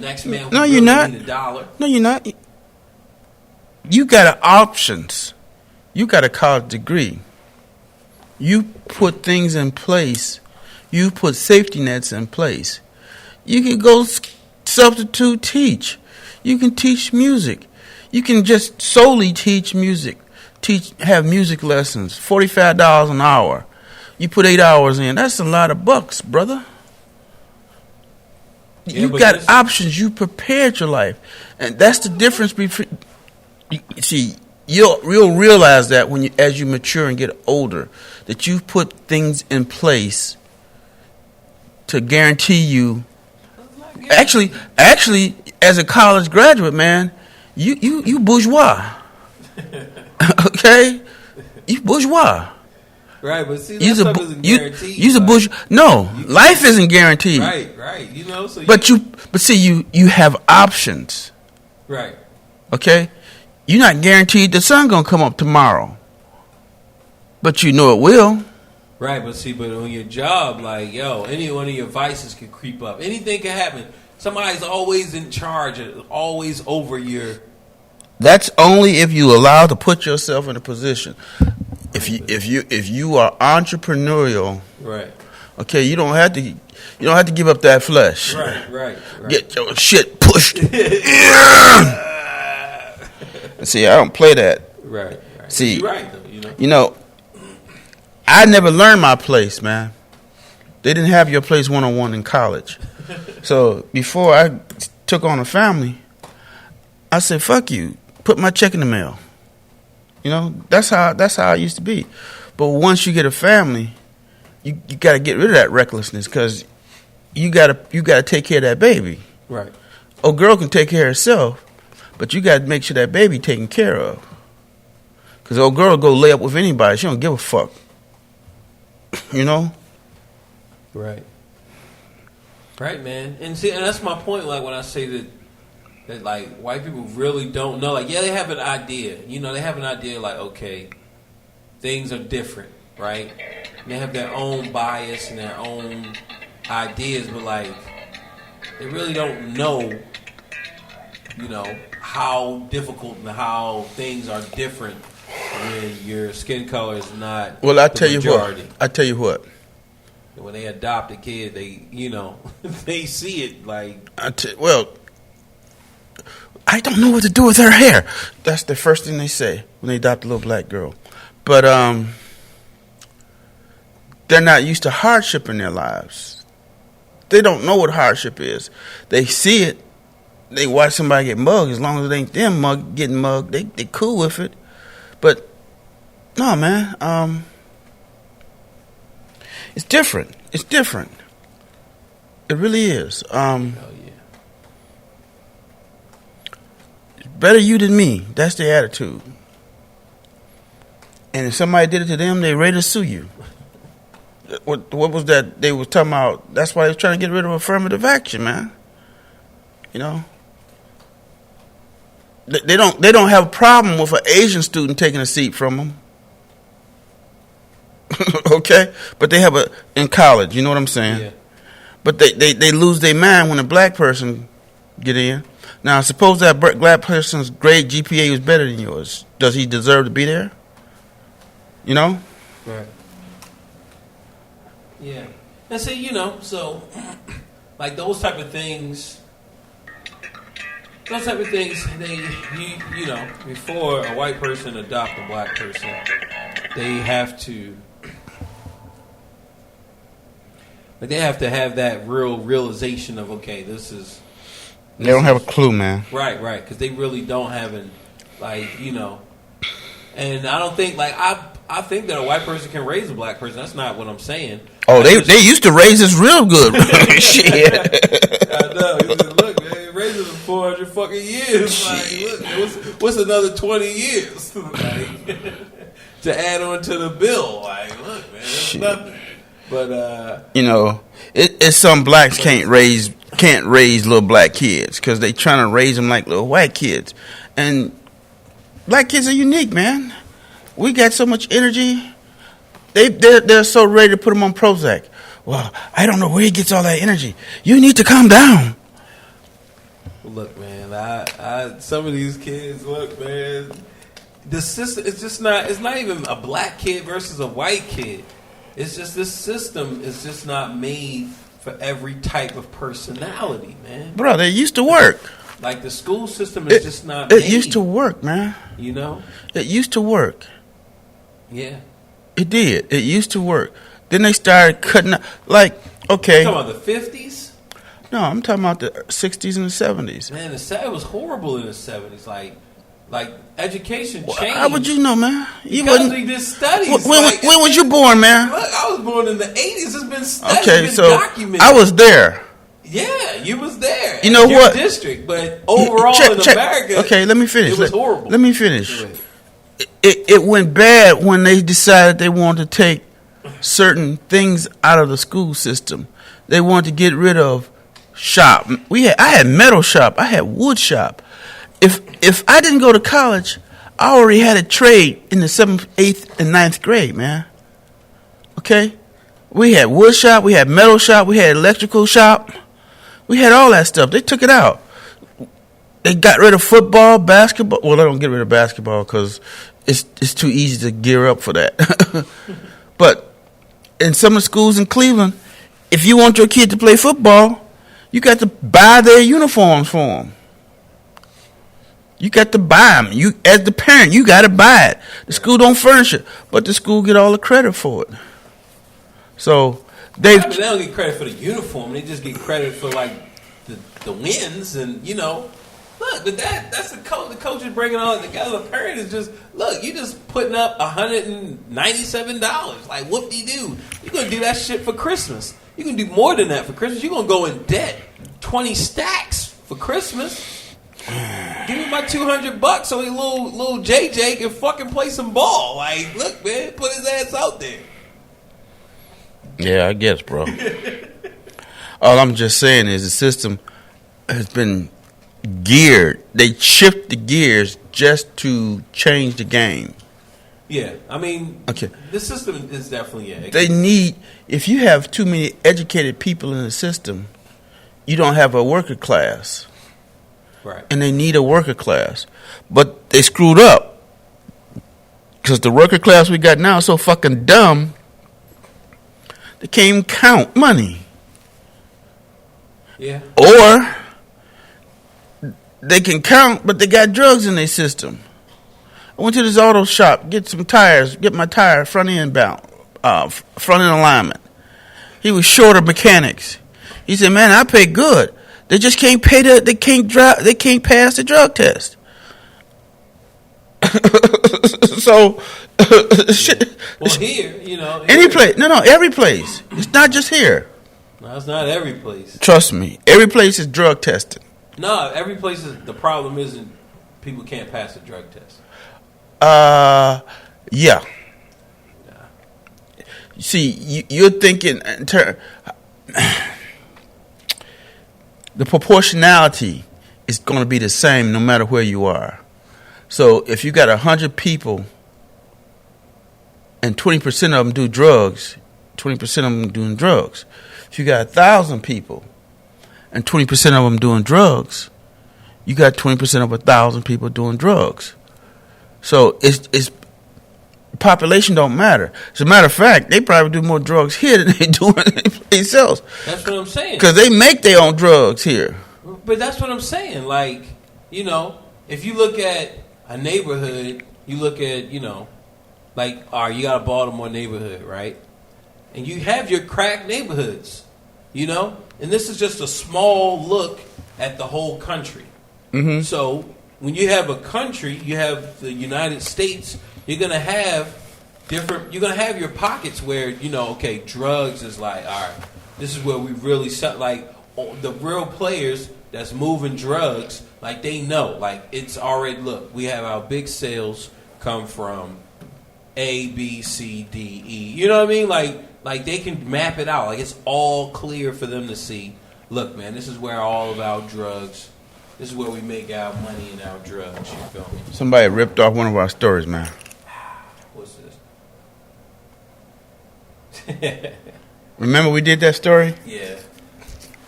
next man who really need $1. No, you're not. You got options. You got a college degree. You put things in place. You put safety nets in place. You can go substitute teach. You can teach music. You can just solely teach music. Have music lessons. $45 an hour. You put 8 hours in. That's a lot of bucks, brother. Yeah, you got options. You prepared your life. And that's the difference between... See, you'll realize that as you mature and get older, that you put things in place to guarantee you... Actually, as a college graduate, man, you bourgeois. Okay? You bourgeois. Right, but see, that stuff isn't guaranteed. You's a bourgeois. No, life isn't guaranteed. Right. You know, so but you have options. Right. Okay? You're not guaranteed the sun gonna come up tomorrow. But you know it will. Right, but on your job, like, yo, any one of your vices could creep up. Anything can happen. Somebody's always in charge, always over your... That's only if you allow to put yourself in a position. If you are entrepreneurial, right? Okay, you don't have to give up that flesh. Right. Get your shit pushed. See, I don't play that. Right. See, you're right though. You know, I never learned my place, man. They didn't have your place 101 in college. So before I took on a family, I said, "Fuck you." Put my check in the mail. You know, that's how it used to be. But once you get a family, you got to get rid of that recklessness because you got to take care of that baby. Right. Old girl can take care of herself, but you got to make sure that baby taken care of. Because old girl will go lay up with anybody. She don't give a fuck. You know? Right. Right, man. And see, and that's my point. Like when I say that like white people really don't know. Like, yeah, they have an idea. You know, they have an idea like, okay, things are different, right? And they have their own bias and their own ideas, but like they really don't know, you know, how difficult and how things are different when your skin color is not Well, I the tell majority. you what. I tell you what. When they adopt a kid, they they see it like. Well, I don't know what to do with her hair. That's the first thing they say when they adopt a little black girl. But they're not used to hardship in their lives. They don't know what hardship is. They see it. They watch somebody get mugged. As long as it ain't them getting mugged, they cool with it. But no, man. It's different. It's different. It really is. Hell yeah. Better you than me. That's their attitude. And if somebody did it to them, they ready to sue you. What was that they were talking about? That's why they was trying to get rid of affirmative action, man. You know, they don't have a problem with an Asian student taking a seat from them. Okay, but they have in college. You know what I'm saying? Yeah. But they lose their mind when a black person get in. Now, suppose that black person's grade GPA was better than yours. Does he deserve to be there? You know? Right. Yeah. And see, so like those type of things, before a white person adopt a black person, they have to have that realization of, okay, this is. They don't have a clue, man. Right, because they really don't have an, and I don't think, I think that a white person can raise a black person. That's not what I'm saying. Oh, they used to raise us real good. Shit. I know. Look, man, raised us for 400 fucking years. Like, look, what's another 20 years? Like, to add on to the bill. Like, look, man, that's nothing. But it's some blacks can't raise little black kids because they trying to raise them like little white kids, and black kids are unique, man. We got so much energy. They're so ready to put them on Prozac. Well, I don't know where he gets all that energy. You need to calm down. Look, man, I some of these kids, look, man, the system, it's not even a black kid versus a white kid. It's just this system is just not made for every type of personality, man. Bro, they used to work. Like the school system is just not made. It used to work, man. You know? It used to work. Yeah. It did. It used to work. Then they started cutting out. Like, okay. You talking about the 50s? No, I'm talking about the 60s and the 70s. Man, it was horrible in the 70s. Like education changed. How would you know, man? Because we did studies. When was you born, man? Look, I was born in the 80s. It's been studied. Okay, so documented. I was there. Yeah, you was there. You know what? District, but overall in America, okay, let me finish. It was horrible. Let me finish. It went bad when they decided they wanted to take certain things out of the school system. They wanted to get rid of shop. I had metal shop. I had wood shop. If I didn't go to college, I already had a trade in the 7th, 8th, and 9th grade, man. Okay? We had wood shop, we had metal shop, we had electrical shop. We had all that stuff. They took it out. They got rid of football, basketball. Well, they don't get rid of basketball because it's too easy to gear up for that. But in some of the schools in Cleveland, if you want your kid to play football, you got to buy their uniforms for them. You got to buy them. You, as the parent, you got to buy it. The school don't furnish it, but the school get all the credit for it. So they don't get credit for the uniform. They just get credit for like the wins, and look, but that's the coach. The coach is bringing all it together. The parent is just you just putting up $197. Like whoop-de-doo. You're gonna do that shit for Christmas. You can do more than that for Christmas. You're gonna go in debt 20 stacks for Christmas. Give me my $200 so little JJ can fucking play some ball. Like, look, man, put his ass out there. Yeah, I guess, bro. All I'm just saying is the system has been geared. They shift the gears just to change the game. Yeah, I mean, okay. The system is definitely They need. If you have too many educated people in the system, you don't have a worker class. Right. And they need a worker class. But they screwed up. Because the worker class we got now is so fucking dumb, they can't even count money. Yeah. Or they can count, but they got drugs in their system. I went to this auto shop, get some tires, get my tire front end alignment. He was short of mechanics. He said, "Man, I pay good. They just can't pay they can't pass the drug test." So, shit. Well, here, you know, Any place. No, every place. It's not just here. No, it's not every place. Trust me. Every place is drug tested. No, every place is. The problem isn't people can't pass the drug test. Yeah. See, you're thinking the proportionality is going to be the same no matter where you are. So if you got 100 people and 20% of them do drugs, 20% of them doing drugs. If you got 1,000 people and 20% of them doing drugs, you got 20% of 1,000 people doing drugs. So it's population don't matter. As a matter of fact, they probably do more drugs here than they do anyplace else. That's what I'm saying. Because they make their own drugs here. But that's what I'm saying. Like, you know, if you look at a neighborhood, you look at, you know, like, all right, you got a Baltimore neighborhood, right? And you have your crack neighborhoods, you know? And this is just a small look at the whole country. Mm-hmm. So when you have a country, you have the United States, you're going to have your pockets where, you know, okay, drugs is like, all right, this is where we really set, like, the real players that's moving drugs, like, they know, like, it's already, look, we have our big sales come from A, B, C, D, E. You know what I mean? Like they can map it out. Like, it's all clear for them to see, look, man, this is where all of our drugs, this is where we make our money and our drugs. You feel me? Somebody ripped off one of our stories, man. What's this? Remember we did that story? Yeah.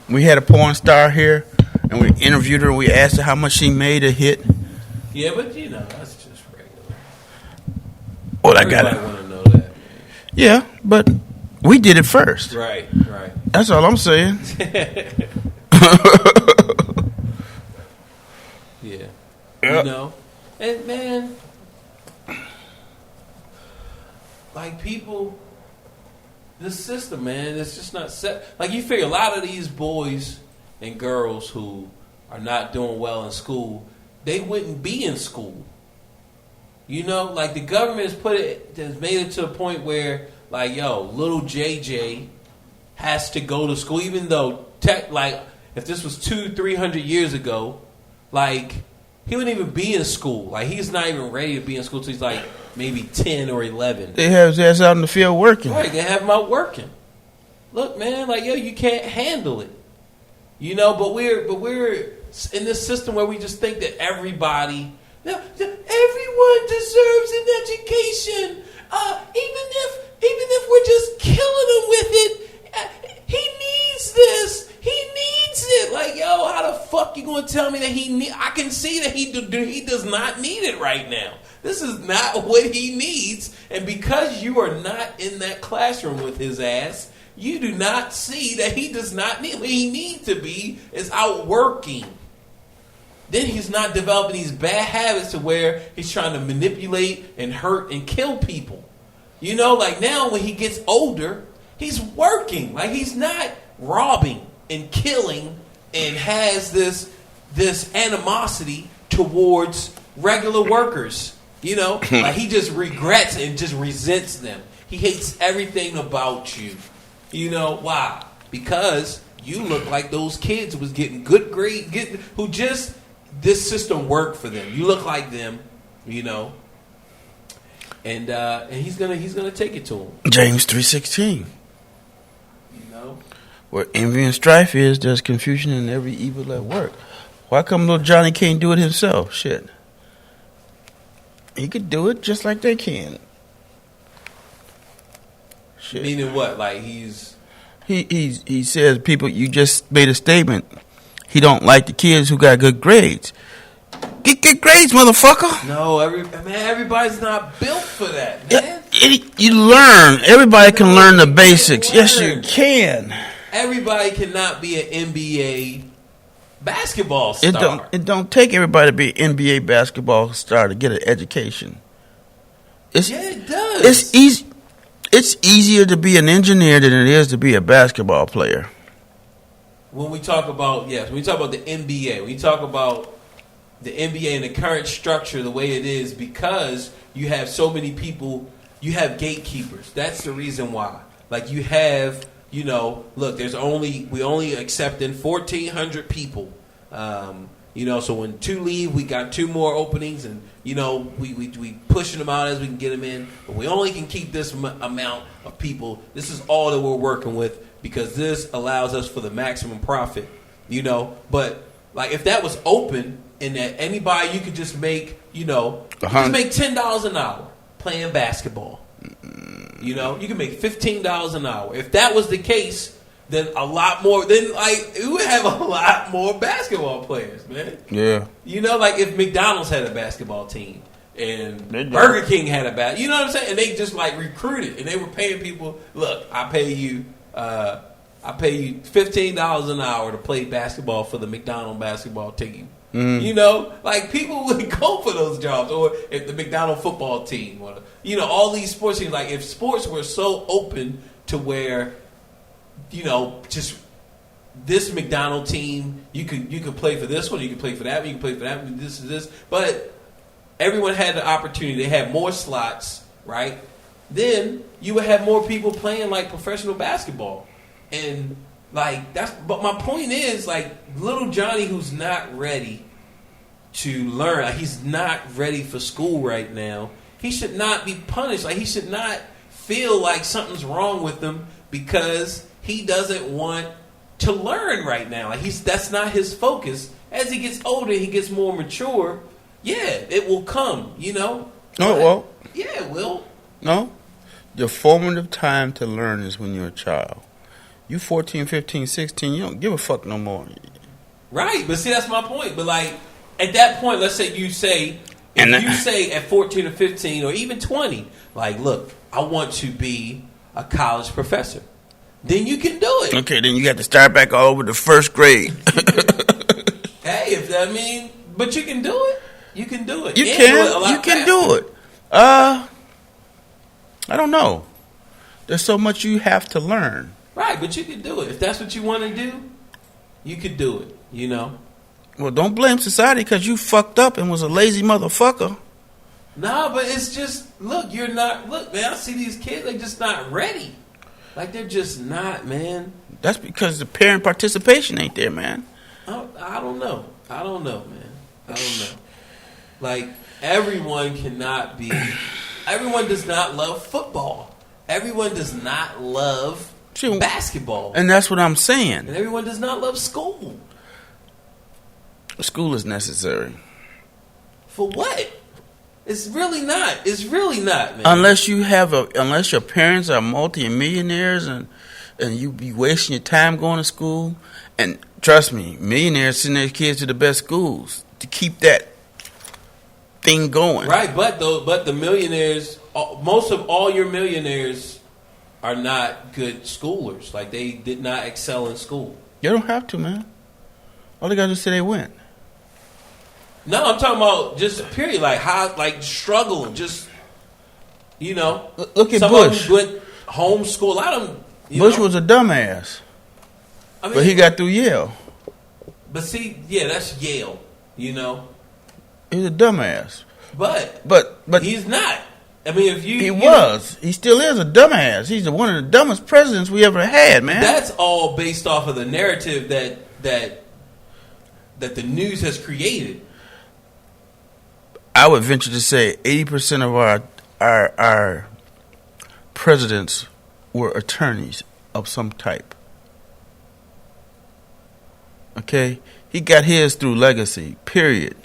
We had a porn star here, and we interviewed her, and we asked her how much she made a hit. Yeah, but, you know, that's just regular. Well, Everybody I got it. want to know that, man. Yeah, but we did it first. Right. That's all I'm saying. Yeah. Yep. You know? And, man, like, people, this system, man, it's just not set. Like, you figure a lot of these boys and girls who are not doing well in school, they wouldn't be in school. You know? Like, the government has made it to a point where, like, yo, little JJ has to go to school, even though, like, if this was 200-300 years ago, like, he wouldn't even be in school. Like, he's not even ready to be in school until he's like maybe 10 or 11. They have his ass out in the field working. Right, they have him out working. Look, man, like, yo, you can't handle it. You know, but we're in this system where we just think that everybody, everyone deserves an education. Even if we're just killing them with it, he needs this. He needs it. Like, yo, how the fuck you gonna tell me that I can see that he does not need it right now. This is not what he needs. And because you are not in that classroom with his ass, you do not see that he does not need. What he needs to be is out working. Then he's not developing these bad habits to where he's trying to manipulate and hurt and kill people. You know, like, now when he gets older, he's working. Like, he's not robbing and killing and has this animosity towards regular workers. You know, like, he just regrets and just resents them. He hates everything about you. You know why? Because you look like those kids who was getting good grades, who just, this system worked for them. You look like them, you know. And he's gonna take it to him. James 3:16. You know, Where envy and strife is, there's confusion and every evil at work. Why come little Johnny can't do it himself? Shit. He could do it just like they can. Shit. meaning what? Like, He says, people, you just made a statement. He don't like the kids who got good grades. Get grades, motherfucker. No, everybody's not built for that, man. You learn. Everybody can learn the basics. Yes, you can. Everybody cannot be an NBA basketball star. It don't take everybody to be an NBA basketball star to get an education. It does. It's easy. It's easier to be an engineer than it is to be a basketball player. When we talk about the NBA, we talk about the NBA and the current structure the way it is because you have so many people, you have gatekeepers. That's the reason why. Like you have, look, we only accepting 1,400 people. So when 2 leave, we got 2 more openings, and we pushing them out as we can get them in. But we only can keep this amount of people. This is all that we're working with because this allows us for the maximum profit. But like if that was open and that anybody you could just make, just make $10 an hour playing basketball. You can make $15 an hour. If that was the case. Then a lot more. Then we would have a lot more basketball players, man. Yeah. Like if McDonald's had a basketball team and Burger King had a you know what I'm saying? And they just recruited and they were paying people. Look, I pay you $15 an hour to play basketball for the McDonald's basketball team. Mm. People would go for those jobs, or if the McDonald's football team, or all these sports teams. Like if sports were so open to where. Just this McDonald team, you could play for this one, you could play for that one, you could play for that one, this. But everyone had the opportunity. They had more slots, right? Then you would have more people playing professional basketball. And but my point is little Johnny who's not ready to learn, he's not ready for school right now. He should not be punished. He should not feel like something's wrong with him because he doesn't want to learn right now. That's not his focus. As he gets older, he gets more mature. Yeah, it will come, No, it won't. Yeah, it will. No. Your formative time to learn is when you're a child. You 14, 15, 16, you don't give a fuck no more. Right, but see, that's my point. But at that point, let's say you say at 14 or 15 or even 20, look, I want to be a college professor. Then you can do it. Okay, then you got to start back all over the first grade. Hey, but you can do it. You can do it. You can do it. I don't know. There's so much you have to learn. Right, but you can do it. If that's what you want to do, you could do it, Well, don't blame society because you fucked up and was a lazy motherfucker. No, but it's just, look, man, I see these kids, they're just not ready. They're just not, man. That's because the parent participation ain't there, man. I don't know, man. I don't know. Everyone does not love football. Everyone does not love basketball. And that's what I'm saying. And everyone does not love school. School is necessary. For what? It's really not. Man. Unless your parents are multi-millionaires and you be wasting your time going to school. And trust me, millionaires send their kids to the best schools to keep that thing going. Right, but the millionaires, most of all your millionaires are not good schoolers. They did not excel in school. You don't have to, man. All they got to do is say they went. No, I'm talking about just period. Struggle. Just, Look at some Bush. Of them went homeschool. A lot of them. Bush was a dumbass. But he got through Yale. But see, yeah, that's Yale. He's a dumbass. But he's not. If you... He still is a dumbass. He's one of the dumbest presidents we ever had, man. That's all based off of the narrative that the news has created. I would venture to say 80% of our presidents were attorneys of some type. Okay? He got his through legacy, period.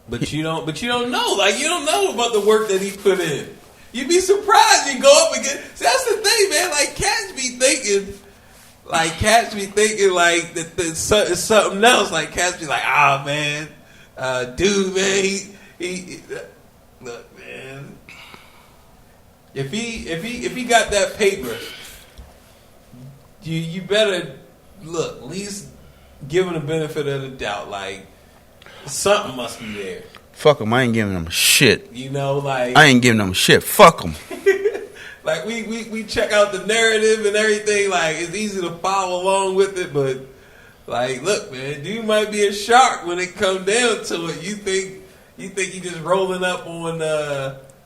But you don't know. You don't know about the work that he put in. You'd be surprised you go up again. See, that's the thing, man. Cats be thinking that it's something else. Cats be man, Dude, man, he look, man. If he got that paper, you better look, at least give him the benefit of the doubt. Like, something must be there. Fuck him. I ain't giving him shit. You know, like, I ain't giving him shit. Fuck him. like we check out the narrative and everything. Like, it's easy to follow along with it, but like, look, man, dude might be a shark when it comes down to it. You think he just rolling up on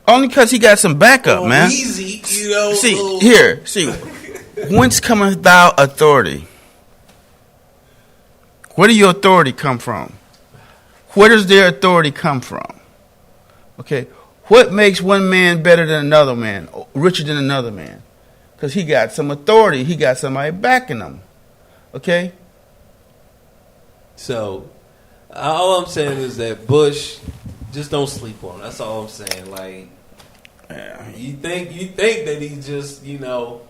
only because he got some backup, man. Easy, you know. See, whence cometh thou authority? Where does your authority come from? Where does their authority come from? Okay, what makes one man better than another man, richer than another man? Because he got some authority. He got somebody backing him. Okay? So, all I'm saying is that Bush, just don't sleep on him. That's all I'm saying. Like, you think that he's just, you know,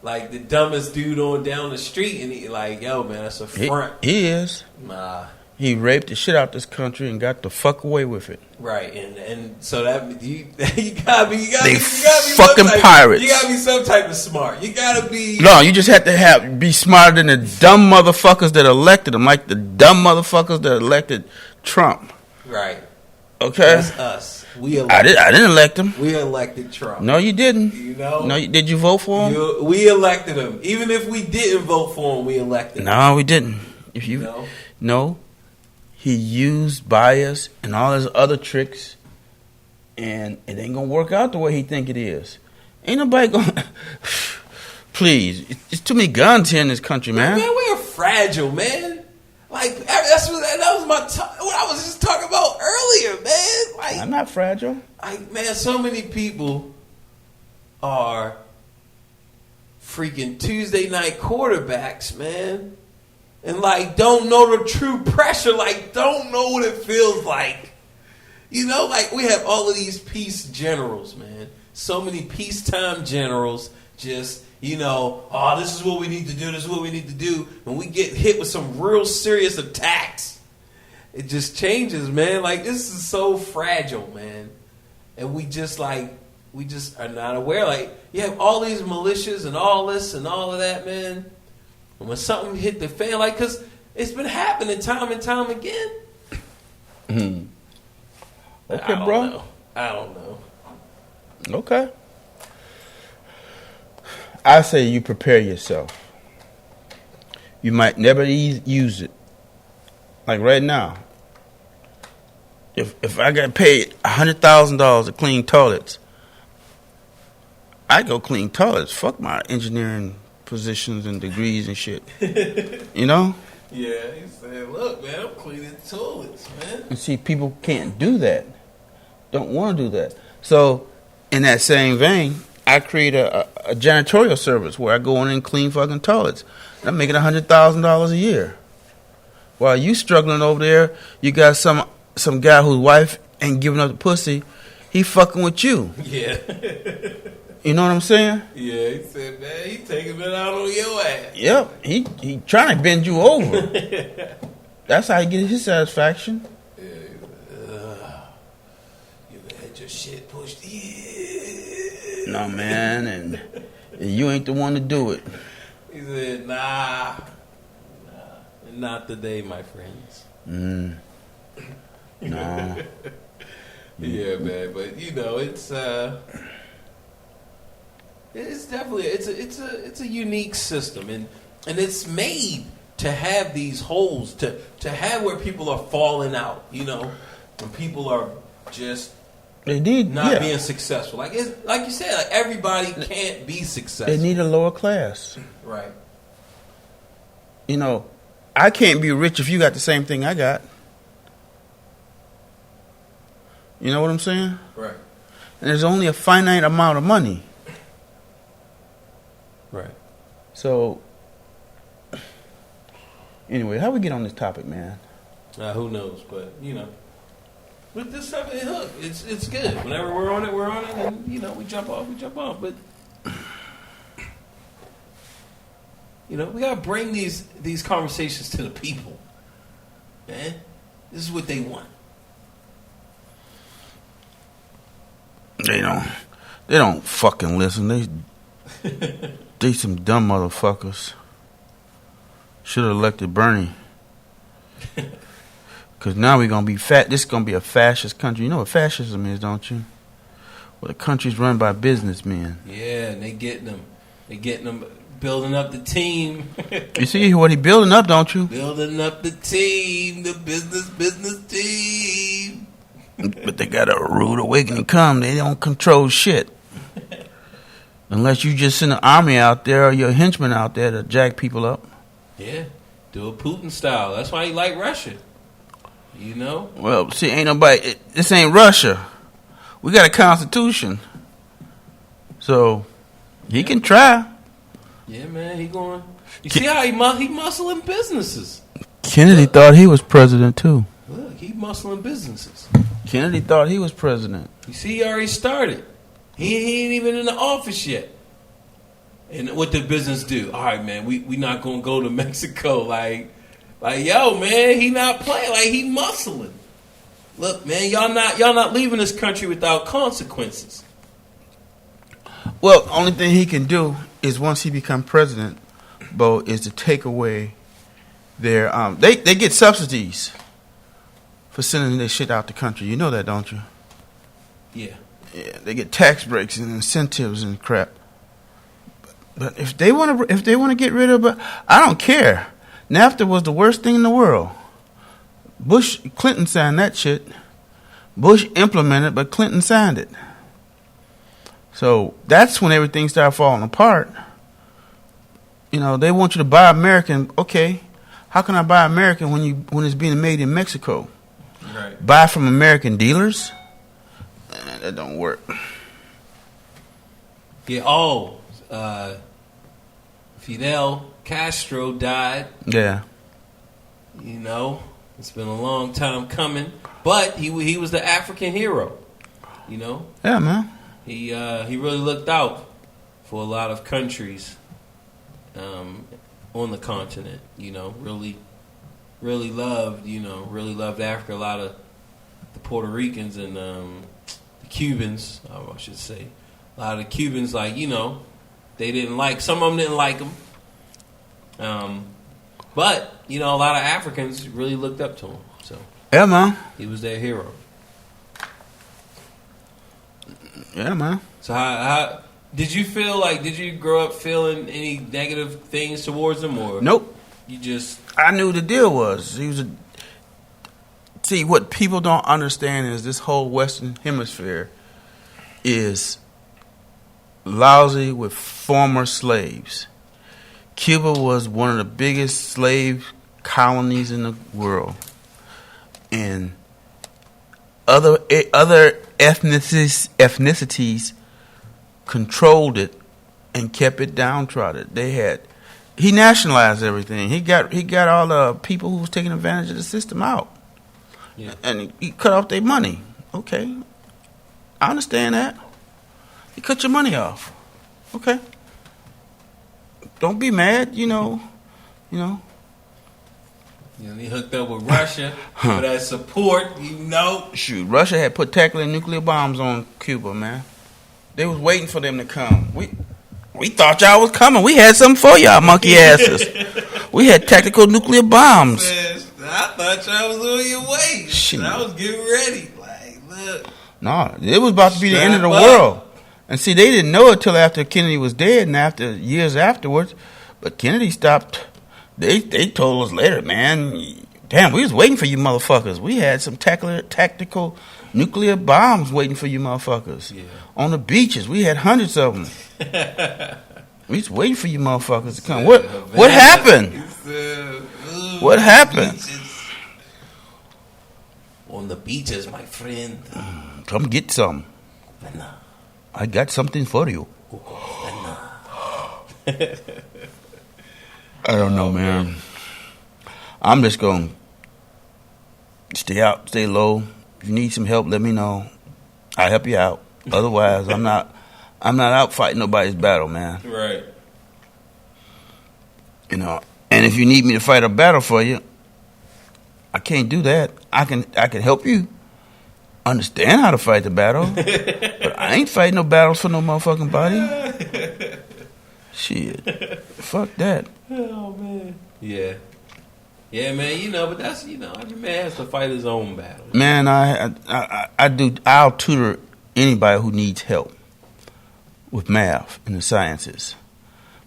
like the dumbest dude on down the street, and he like, yo, man, that's a front. He is. Nah. He raped the shit out this country and got the fuck away with it. Right, and so that you gotta be fucking pirates. You gotta be some type of smart. You gotta be. No, you just have to be smarter than the dumb motherfuckers that elected him, like the dumb motherfuckers that elected Trump. Right. Okay. That's us. We elected. I didn't elect him. We elected Trump. No, you didn't. You know. No, did you vote for him? We elected him. Even if we didn't vote for him, we elected him. No, we didn't. If you no. He used bias and all his other tricks, and it ain't gonna work out the way he think it is. Ain't nobody gonna. Please, it's too many guns here in this country, man. Man, we are fragile, man. Like that was what I was just talking about earlier, man. Like, I'm not fragile. Man, so many people are freaking Tuesday night quarterbacks, man. And, like, don't know the true pressure. Like, don't know what it feels like. You know, like, we have all of these peace generals, man. So many peacetime generals just, you know, oh, this is what we need to do. This is what we need to do. And we get hit with some real serious attacks. It just changes, man. Like, this is so fragile, man. And we just are not aware. Like, you have all these militias and all this and all of that, man. And when something hit the fan, like, because it's been happening time and time again. Okay, bro. I don't know. Okay. I say you prepare yourself. You might never use it. Like right now, if I got paid $100,000 to clean toilets, I go clean toilets. Fuck my engineering positions and degrees and shit. You know? Yeah, he said, look, man, I'm cleaning toilets, man. And see, people can't do that. Don't want to do that. So, in that same vein, I create a janitorial service where I go in and clean fucking toilets. And I'm making $100,000 a year. While you struggling over there, you got some guy whose wife ain't giving up the pussy. He fucking with you. Yeah. You know what I'm saying? Yeah, he said, man, he taking it out on your ass. Yep, he trying to bend you over. That's how he get his satisfaction. Yeah, you had your shit pushed in. No, man, and you ain't the one to do it. He said, nah, not today, my friends. No. Yeah, man, but you know, it's definitely it's a unique system, and it's made to have these holes, to have where people are falling out, you know, when people are just being successful. Like you said, like everybody can't be successful. They need a lower class. Right. You know, I can't be rich if you got the same thing I got. You know what I'm saying? Right. And there's only a finite amount of money. Right. So, anyway, how we get on this topic, man? Who knows? But, you know, with this stuff, it's good. Whenever we're on it, and, you know, we jump off. But, you know, we got to bring these conversations to the people, man. This is what they want. They don't fucking listen. They some dumb motherfuckers. Should have elected Bernie. Because now we're going to be fat. This is going to be a fascist country. You know what fascism is, don't you? Well, the country's run by businessmen. Yeah, and they getting them. Building up the team. You see what he building up, don't you? Building up the team, the business team. But they got a rude awakening come. They don't control shit. Unless you just send an army out there or your henchmen out there to jack people up. Yeah, do it Putin style. That's why he like Russia. You know? Well, see, ain't nobody... This ain't Russia. We got a constitution. So, he can try. Yeah, man, he going... You see how he muscling businesses. Kennedy thought he was president, too. Look, he muscling businesses. Kennedy thought he was president. You see, he already started. He ain't even in the office yet. And what did business do? All right, man, we not going to go to Mexico. Like, yo, man, he not playing. Like, he muscling. Look, man, y'all not leaving this country without consequences. Well, only thing he can do is once he become president, Bo, is to take away their they get subsidies for sending their shit out the country. You know that, don't you? Yeah. Yeah, they get tax breaks and incentives and crap. But if they want to get rid of it, I don't care. NAFTA was the worst thing in the world. Clinton signed that shit. Bush implemented, but Clinton signed it. So that's when everything started falling apart. You know, they want you to buy American. Okay, how can I buy American when it's being made in Mexico? Right. Buy from American dealers? That don't work. Yeah. Fidel Castro died. Yeah. You know, it's been a long time coming, but he was the African hero. You know. Yeah, man. He really looked out for a lot of countries on the continent. You know, really loved Africa. A lot of the Puerto Ricans and the Cubans, I should say. A lot of the Cubans, like, you know, they didn't like. Some of them didn't like him. But you know, a lot of Africans really looked up to him. So yeah, man. He was their hero. Yeah, man. So how did you feel like? Did you grow up feeling any negative things towards him, or nope? You just I knew the deal was he was a. See, what people don't understand is this whole Western Hemisphere is lousy with former slaves. Cuba was one of the biggest slave colonies in the world, and other ethnicities controlled it and kept it downtrodden. He nationalized everything. He got all the people who was taking advantage of the system out. Yeah. And he cut off their money. Okay, I understand that. He cut your money off. Okay, don't be mad. You know. Yeah, he hooked up with Russia for that support. You know, shoot, Russia had put tactical nuclear bombs on Cuba, man. They was waiting for them to come. We thought y'all was coming. We had something for y'all, monkey asses. We had tactical nuclear bombs. Man, I thought y'all was on your way. Shoot. I was getting ready. Like, look. No, it was about to be the end of the world. And see, they didn't know it till after Kennedy was dead and after years afterwards. But Kennedy stopped. They told us later, man, damn, we was waiting for you motherfuckers. We had some tactical nuclear bombs waiting for you motherfuckers. Yeah. On the beaches. We had hundreds of them. We was waiting for you motherfuckers to come. What happened? What happened? On the beaches, my friend. Come get some. I got something for you. I don't know, man. I'm just going to stay out, stay low. If you need some help, let me know. I'll help you out. Otherwise, I'm not out fighting nobody's battle, man. Right. You know, and if you need me to fight a battle for you, I can't do that. I can help you understand how to fight the battle, but I ain't fighting no battles for no motherfucking body. Shit. Fuck that. Oh, man. Yeah. Yeah, man, you know, but that's, you know, every man has to fight his own battle. Man, I'll tutor anybody who needs help with math and the sciences.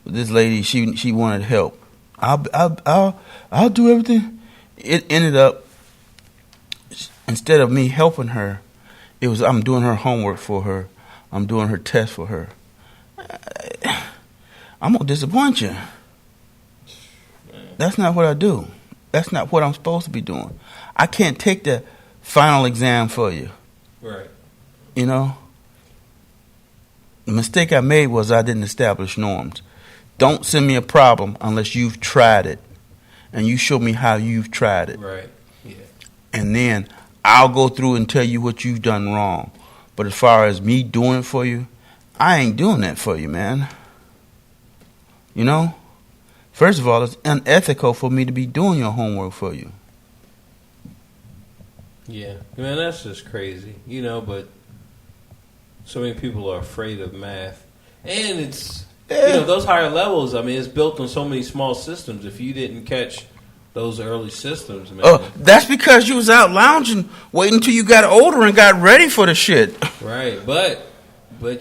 But this lady, she wanted help. I'll do everything. It ended up, instead of me helping her, it was I'm doing her homework for her. I'm doing her test for her. I'm gonna disappoint you. That's not what I do. That's not what I'm supposed to be doing. I can't take the final exam for you. Right. You know? The mistake I made was I didn't establish norms. Don't send me a problem unless you've tried it. And you show me how you've tried it. Right. Yeah. And then I'll go through and tell you what you've done wrong. But as far as me doing it for you, I ain't doing that for you, man. You know? First of all, it's unethical for me to be doing your homework for you. Yeah. Man, that's just crazy. You know, but so many people are afraid of math. And it's, you know, those higher levels, I mean, it's built on so many small systems. If you didn't catch those early systems, man. Oh, that's because you was out lounging, waiting until you got older and got ready for the shit. Right. But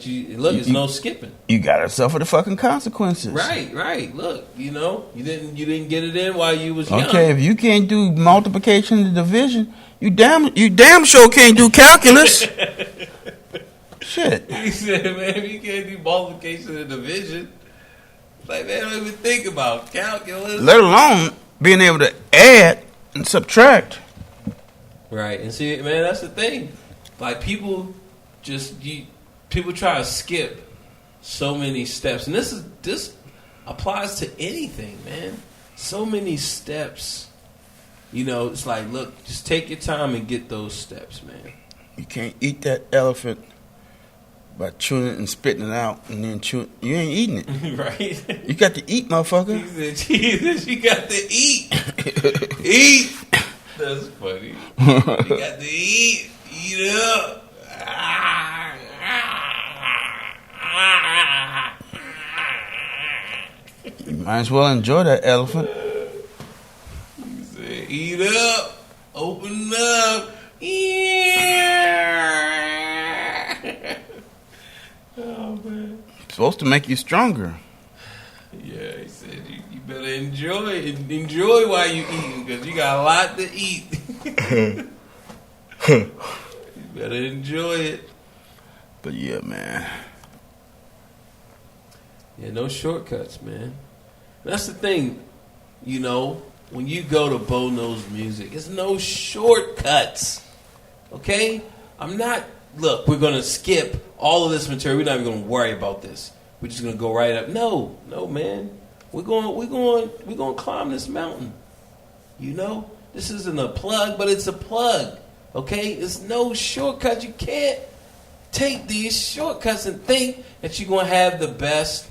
you look, it's no skipping. You gotta suffer the fucking consequences. Right. Look, you know, you didn't get it in while you was young. Okay, if you can't do multiplication and division, you damn sure can't do calculus. Shit. He said, man, if you can't do multiplication and division, like, man, don't even think about calculus. Let alone being able to add and subtract. Right, and see, man, that's the thing. Like, people try to skip so many steps, and this applies to anything, man. So many steps. You know, it's like, look, just take your time and get those steps, man. You can't eat that elephant by chewing it and spitting it out, and then chewing. You ain't eating it, right? You got to eat, motherfucker. He said, Jesus, you got to eat. Eat. That's funny. You got to eat. Eat it up. You might as well enjoy that elephant. He said, eat up. Open up. Oh, man. It's supposed to make you stronger. Yeah, he said you better enjoy it. Enjoy while you eating, because you got a lot to eat. You better enjoy it. But yeah, man. Yeah, no shortcuts, man. That's the thing, you know, when you go to Bo Knows Music, it's no shortcuts. Okay? Look, we're going to skip all of this material. We're not even going to worry about this. We're just going to go right up. No, man. We're going to climb this mountain. You know? This isn't a plug, but it's a plug. Okay? It's no shortcut. You can't take these shortcuts and think that you're going to have the best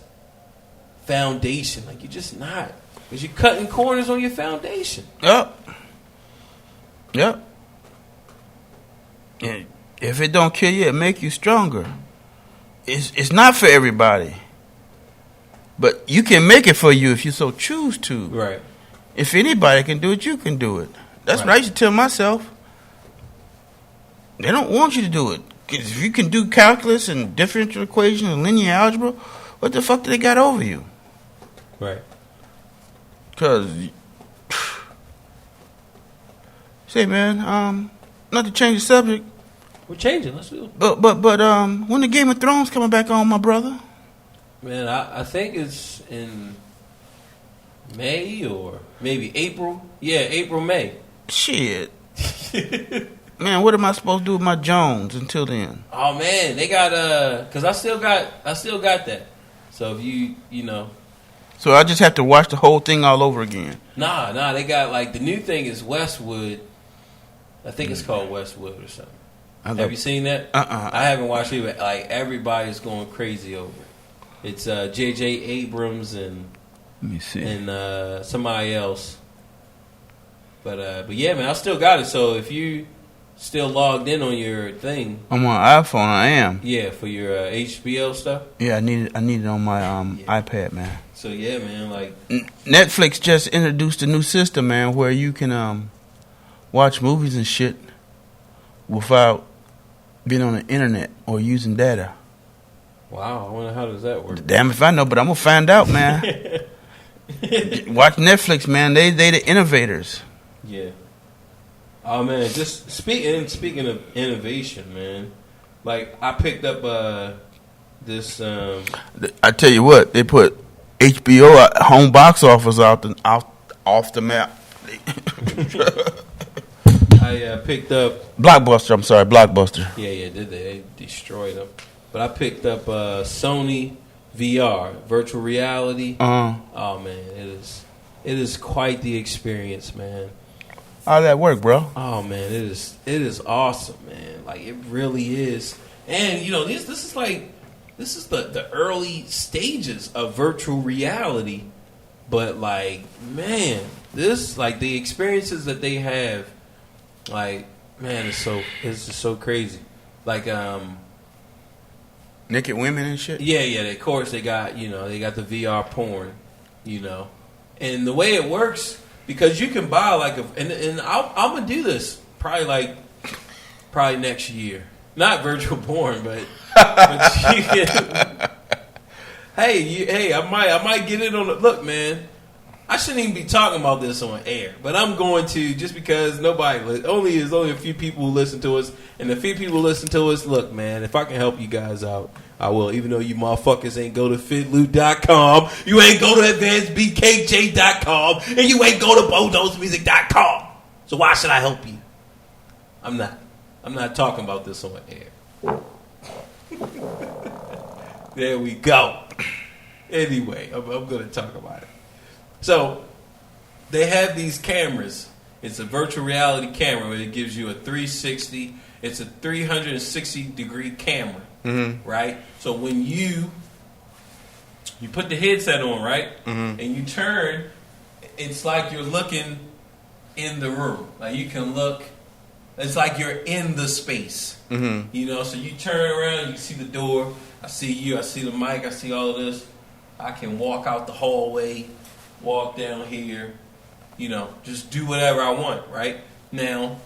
foundation. Like, you're just not. Because you're cutting corners on your foundation. Yep. And if it don't kill you, it make you stronger. It's not for everybody. But you can make it for you if you so choose to. Right. If anybody can do it, you can do it. That's what I used to tell myself. They don't want you to do it. 'Cause if you can do calculus and differential equations and linear algebra, what the fuck do they got over you? Right. Because, say, man, not to change the subject. We're changing. Let's do it. But when the Game of Thrones coming back on, my brother? Man, I think it's in May or maybe April. Yeah, April, May. Shit. Man, what am I supposed to do with my Jones until then? Oh man, they got cause I still got that. So if you know. So I just have to watch the whole thing all over again. Nah, they got like the new thing is Westwood. I think it's called Westwood or something. Have you seen that? I haven't watched it, but like everybody's going crazy over it. It's J.J. Abrams and let me see. And somebody else. But yeah, man, I still got it. So if you still logged in on your thing. I'm on iPhone. I am. Yeah, for your HBO stuff. Yeah, I need it on my iPad, man. So yeah, man, like Netflix just introduced a new system, man, where you can watch movies and shit without being on the internet or using data. wow. I wonder how does that work. Damn if I know, but I'm gonna find out, man. Watch Netflix, man. They the innovators. Yeah. Oh man, just speaking of innovation, man. Like I picked up this. I tell you what, they put HBO home box office off the map. I picked up Blockbuster. I'm sorry, Blockbuster. Yeah, they destroyed them. But I picked up Sony VR, virtual reality. Oh man, it is quite the experience, man. How'd that work, bro? Oh man, it is awesome, man. Like it really is. And you know, this is the early stages of virtual reality. But like, man, this like the experiences that they have, like, man, it's just so crazy. Like naked women and shit. Yeah. Of course, they got the VR porn, and the way it works, because you can buy like and I'm gonna do this probably next year. Not virtual porn, but you can. I might get it on the look, man. I shouldn't even be talking about this on air, but I'm going to, just because only a few people who listen to us, and the few people who listen to us, look, man, if I can help you guys out, I will. Even though you motherfuckers ain't go to fitloot.com, you ain't go to advancedbkj.com, and you ain't go to bodosmusic.com. So why should I help you? I'm not talking about this on air. There we go. Anyway, I'm going to talk about it. So, they have these cameras. It's a virtual reality camera where it gives you a 360. It's a 360-degree camera, right? So when you put the headset on, right, and you turn, it's like you're looking in the room. Like you can look. It's like you're in the space. So you turn around, you see the door. I see you. I see the mic. I see all of this. I can walk out the hallway. Walk down here, just do whatever I want, right? Now,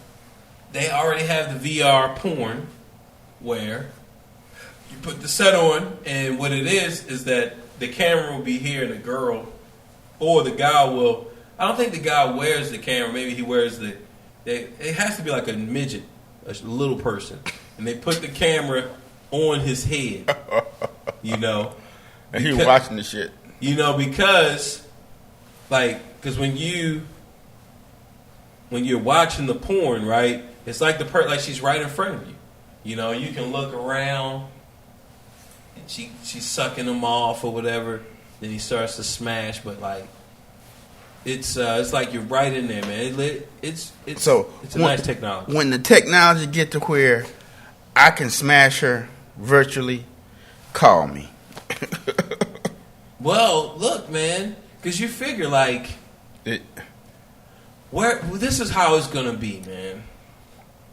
they already have the VR porn where you put the set on, and what it is that the camera will be here and the girl or the guy will, I don't think the guy wears the camera, maybe he wears it has to be like a midget, a little person, and they put the camera on his head, And he's watching the shit. Because... because when you're watching the porn, right, it's like like she's right in front of you. You can look around, and she's sucking him off or whatever. Then he starts to smash, but it's like you're right in there, man. It's a nice technology. When the technology get to where I can smash her virtually, call me. Well, look, man. Because you figure, this is how it's going to be, man.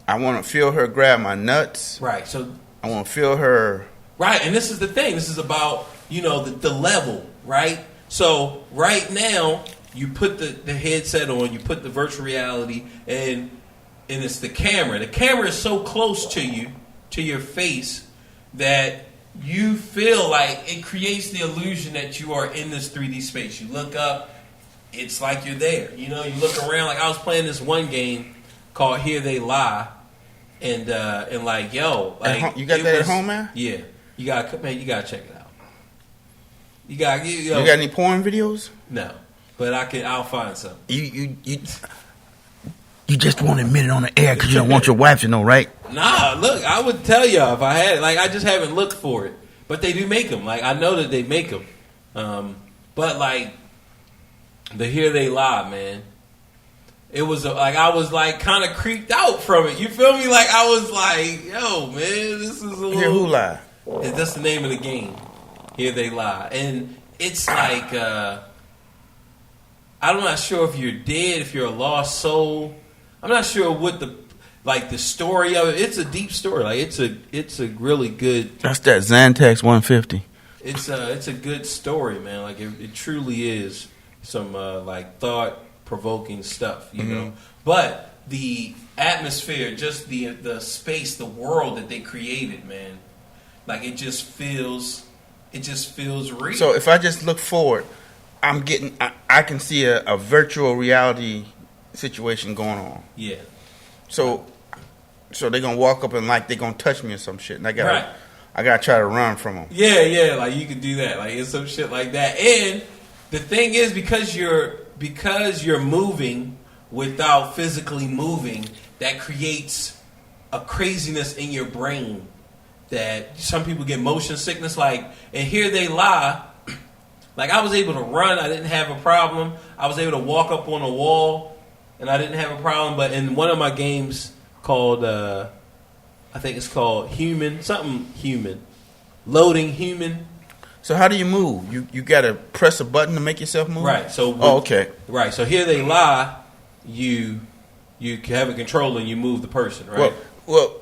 I want to feel her grab my nuts. Right. So I want to feel her. Right. And this is the thing. This is about, the level, right? So right now, you put the headset on, you put the virtual reality, and it's the camera. The camera is so close to you, to your face, that you feel like it creates the illusion that you are in this 3D space. You look up, it's like you're there. You look around. Like I was playing this one game called Here They Lie, and you got that at home, man? Yeah, you gotta check it out. You got any porn videos? No, but I'll find some. You just won't admit it on the air because you don't want your wife to know, right? Nah, look, I would tell y'all if I had it. I just haven't looked for it. But they do make them. I know that they make them. But, the Here They Lie, man. It was, I was, kind of creeped out from it. You feel me? I was like, yo, man, this is a little... Hear who lie? That's the name of the game. Here They Lie. And it's I'm not sure if you're dead, if you're a lost soul. I'm not sure what like the story of it. It's a deep story. Like it's a really good. That's that Xantex 150. It's a good story, man. Like it truly is some like thought provoking stuff, you know. But the atmosphere, just the space, the world that they created, man. Like it just feels real. So if I just look forward, I can see a virtual reality situation going on. Yeah. So they're gonna walk up and like they're gonna touch me or some shit, and I gotta Right. try to run from them. Yeah, like you could do that, like it's some shit like that. And the thing is, because you're moving without physically moving, that creates a craziness in your brain that some people get motion sickness. Like, and here they lie. Like I was able to run, I didn't have a problem. I was able to walk up on a wall, and I didn't have a problem. But in one of my games called, I think it's called Loading Human. So how do you move? You gotta press a button to make yourself move? Right. So okay. Right. So here they lie. You have a controller and you move the person. Right. Well,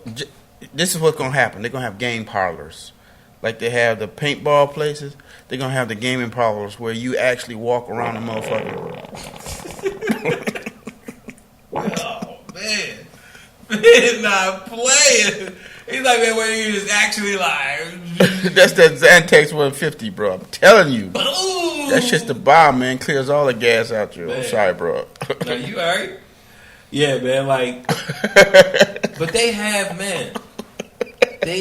this is what's gonna happen. They're gonna have game parlors, like they have the paintball places. They're gonna have the gaming parlors where you actually walk around the motherfucker. Oh man, not playing. He's like, man, where you just actually like. That's that Xantex 150, bro. I'm telling you. Boom. That shit's the bomb, man. Clears all the gas out you. Man. I'm sorry, bro. Are you alright? Yeah, man. Like, but they have, man. They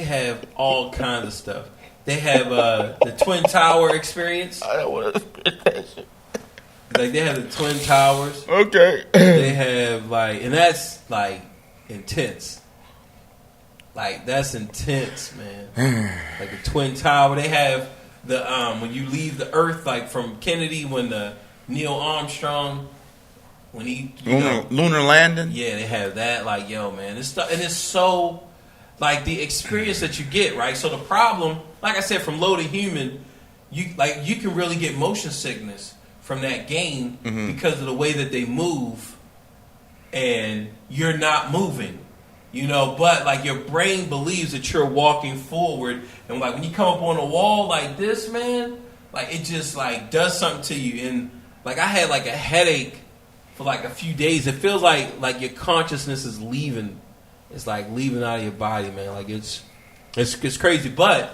have all kinds of stuff. They have the Twin Tower experience. I don't want to spit that shit. Like they have the Twin Towers. Okay. They have like, and that's like intense. Like that's intense, man. Like the Twin Tower. They have the when you leave the Earth, like from Kennedy, when the Neil Armstrong, when he lunar landing. Yeah, they have that. Like, yo, man, this stuff, and it's so like the experience that you get, right? So the problem, like I said, from Loaded Human, you can really get motion sickness from that game because of the way that they move, and you're not moving, you know. But like your brain believes that you're walking forward, and like when you come up on a wall like this, man, like it just like does something to you. And like I had like a headache for like a few days. It feels like your consciousness is leaving. It's like leaving out of your body, man. Like it's crazy. But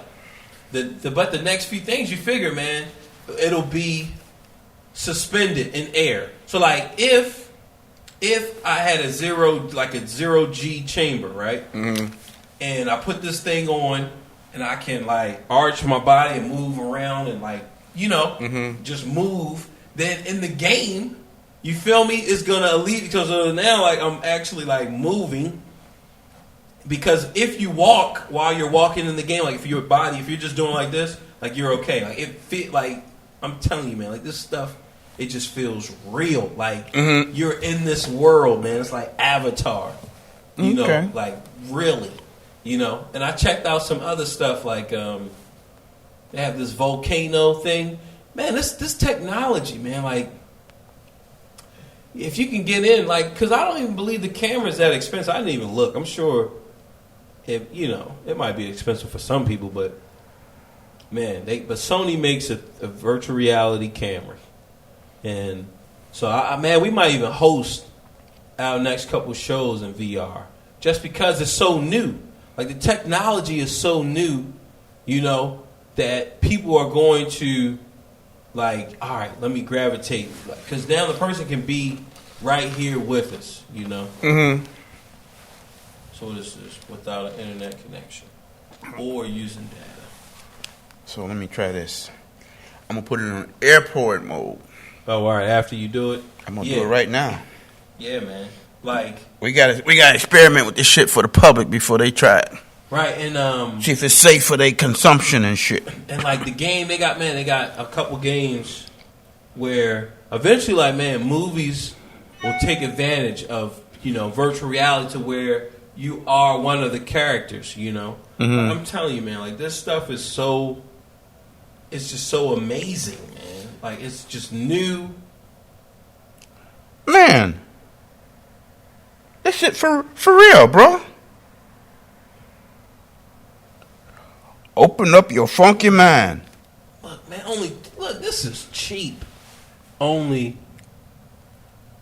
the next few things you figure, man, it'll be suspended in air. So like if I had a zero G chamber, right? Mm-hmm. And I put this thing on and I can like arch my body and move around and like, you know, just move, then in the game, you feel me, it's gonna alleviate, because now like I'm actually like moving. Because if you walk while you're walking in the game, like if you're just doing like this, like you're okay. Like it fit, like I'm telling you, man, like this stuff, it just feels real. Like you're in this world, man. It's like Avatar, you know, like really, you know. And I checked out some other stuff, like they have this volcano thing, man. This technology, man, like if you can get in, like, because I don't even believe the camera's that expensive. I didn't even look. I'm sure. It might be expensive for some people, but man, but Sony makes a virtual reality camera, and so man, we might even host our next couple shows in VR just because it's so new. Like the technology is so new, you know, that people are going to like, all right, let me gravitate, because now the person can be right here with us, you know. Mm-hmm. So this is without an internet connection or using data. So let me try this. I'm gonna put it on airport mode. Oh, all right. After you do it, I'm gonna do it right now. Yeah, man. Like we gotta experiment with this shit for the public before they try it. Right, and see if it's safe for their consumption and shit. And like the game they got a couple games where eventually, like, man, movies will take advantage of, you know, virtual reality to where you are one of the characters, you know. Mm-hmm. I'm telling you, man, like this stuff is it's just so amazing, man. Like it's just new. Man, this shit for real, bro. Open up your funky mind. Look, man, look, this is cheap. Only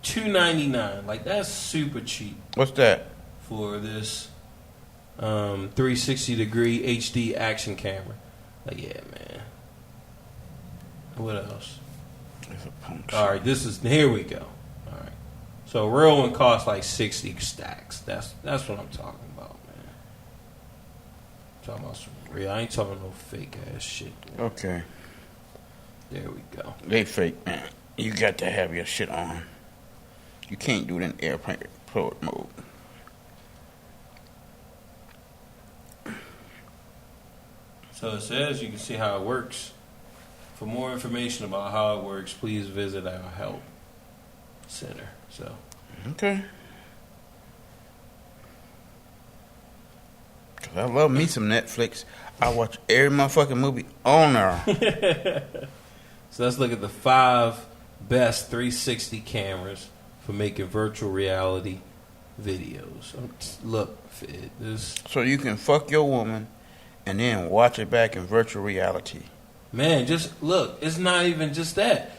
$2.99. Like, that's super cheap What's that? for this 360-degree HD action camera. Like, yeah, man. What else? All right, here we go. All right. So, a real one costs like 60 stacks. That's what I'm talking about, man. I'm talking about some real. I ain't talking no fake ass shit. Man. Okay. There we go. They fake, man. You got to have your shit on. You can't do it in airplane mode. So it says you can see how it works. For more information about how it works, please visit our help center. So Okay. Cause I love me some Netflix. I watch every motherfucking movie on there. So let's look at the 5 best 360 cameras for making virtual reality videos. Look, this So you can fuck your woman and then watch it back in virtual reality. man, just look. It's not even just that.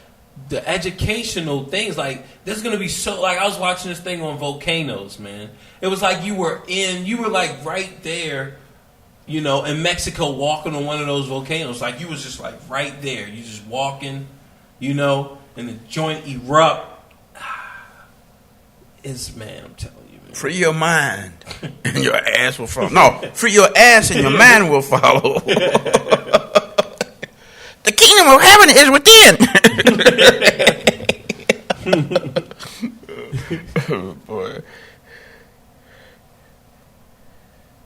The educational things, like there's gonna be so like I was watching this thing on volcanoes, man. It was like you were like right there, you know, in Mexico walking on one of those volcanoes. Like you was just like right there. You just walking, you know, and the joint erupt. Man, I'm telling you, man. Free your mind and your ass will follow. No, free your ass and your mind will follow. The kingdom of heaven is within. Boy.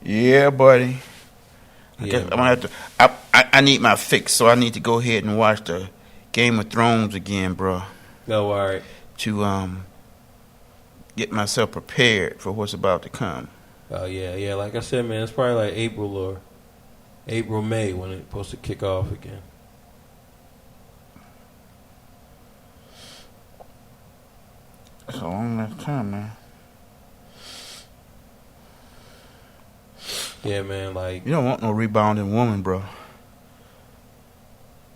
Yeah, buddy. I guess I'm gonna have to. I need my fix, so I need to go ahead and watch the Game of Thrones again, bro. No, all right. To get myself prepared for what's about to come. Oh yeah. Like I said, man, it's probably like April, May when it's supposed to kick off again. That's a long enough time, man. Yeah, man. Like You don't want no rebounding woman, bro.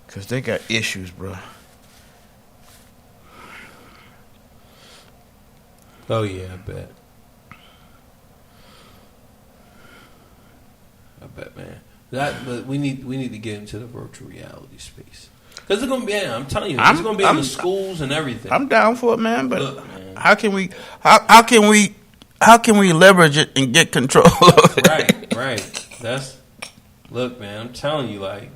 Cause they got issues, bro. oh yeah, I bet. Man. But we need to get into the virtual reality space. Because it's gonna be. I'm telling you, it's gonna be in the schools and everything. I'm down for it, man. But look, man. how can we leverage it and get control of it? Right. Look, man. I'm telling you, like,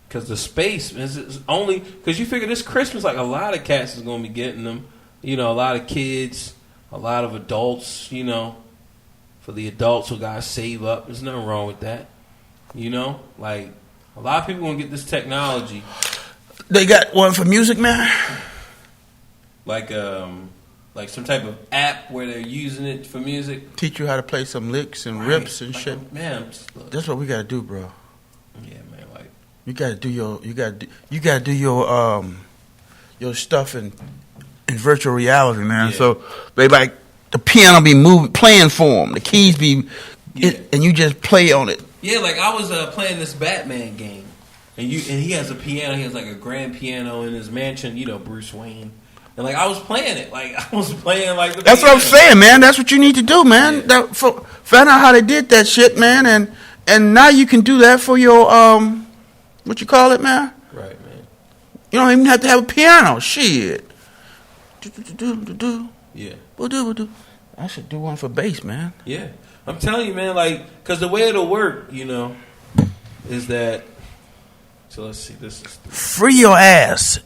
because the space is only because you figure this Christmas, like a lot of cats is gonna be getting them. You know, a lot of kids, a lot of adults. You know, for the adults who gotta save up, there's nothing wrong with that. You know, like. A lot of people gonna get this technology. They got one for music, man. Like some type of app where they're using it for music. Teach you how to play some licks and rips and like, shit. Man, that's what we gotta do, bro. Yeah, man. Like you gotta do your stuff in virtual reality, man. Yeah. So they like the piano be playing for them. The keys be, and you just play on it. Yeah, like I was playing this Batman game, and he has a piano. He has like a grand piano in his mansion. You know, Bruce Wayne, and like I was playing it. Like I was playing like the That's piano. what I'm saying, man. That's what you need to do, man. Yeah. Find out how they did that shit, man, and now you can do that for your what you call it, man. Right, man. You don't even have to have a piano. Shit. Yeah. I should do one for bass, man. Yeah. I'm telling you, man, like, because the way it'll work, you know, is that, so let's see, this is... Free your ass,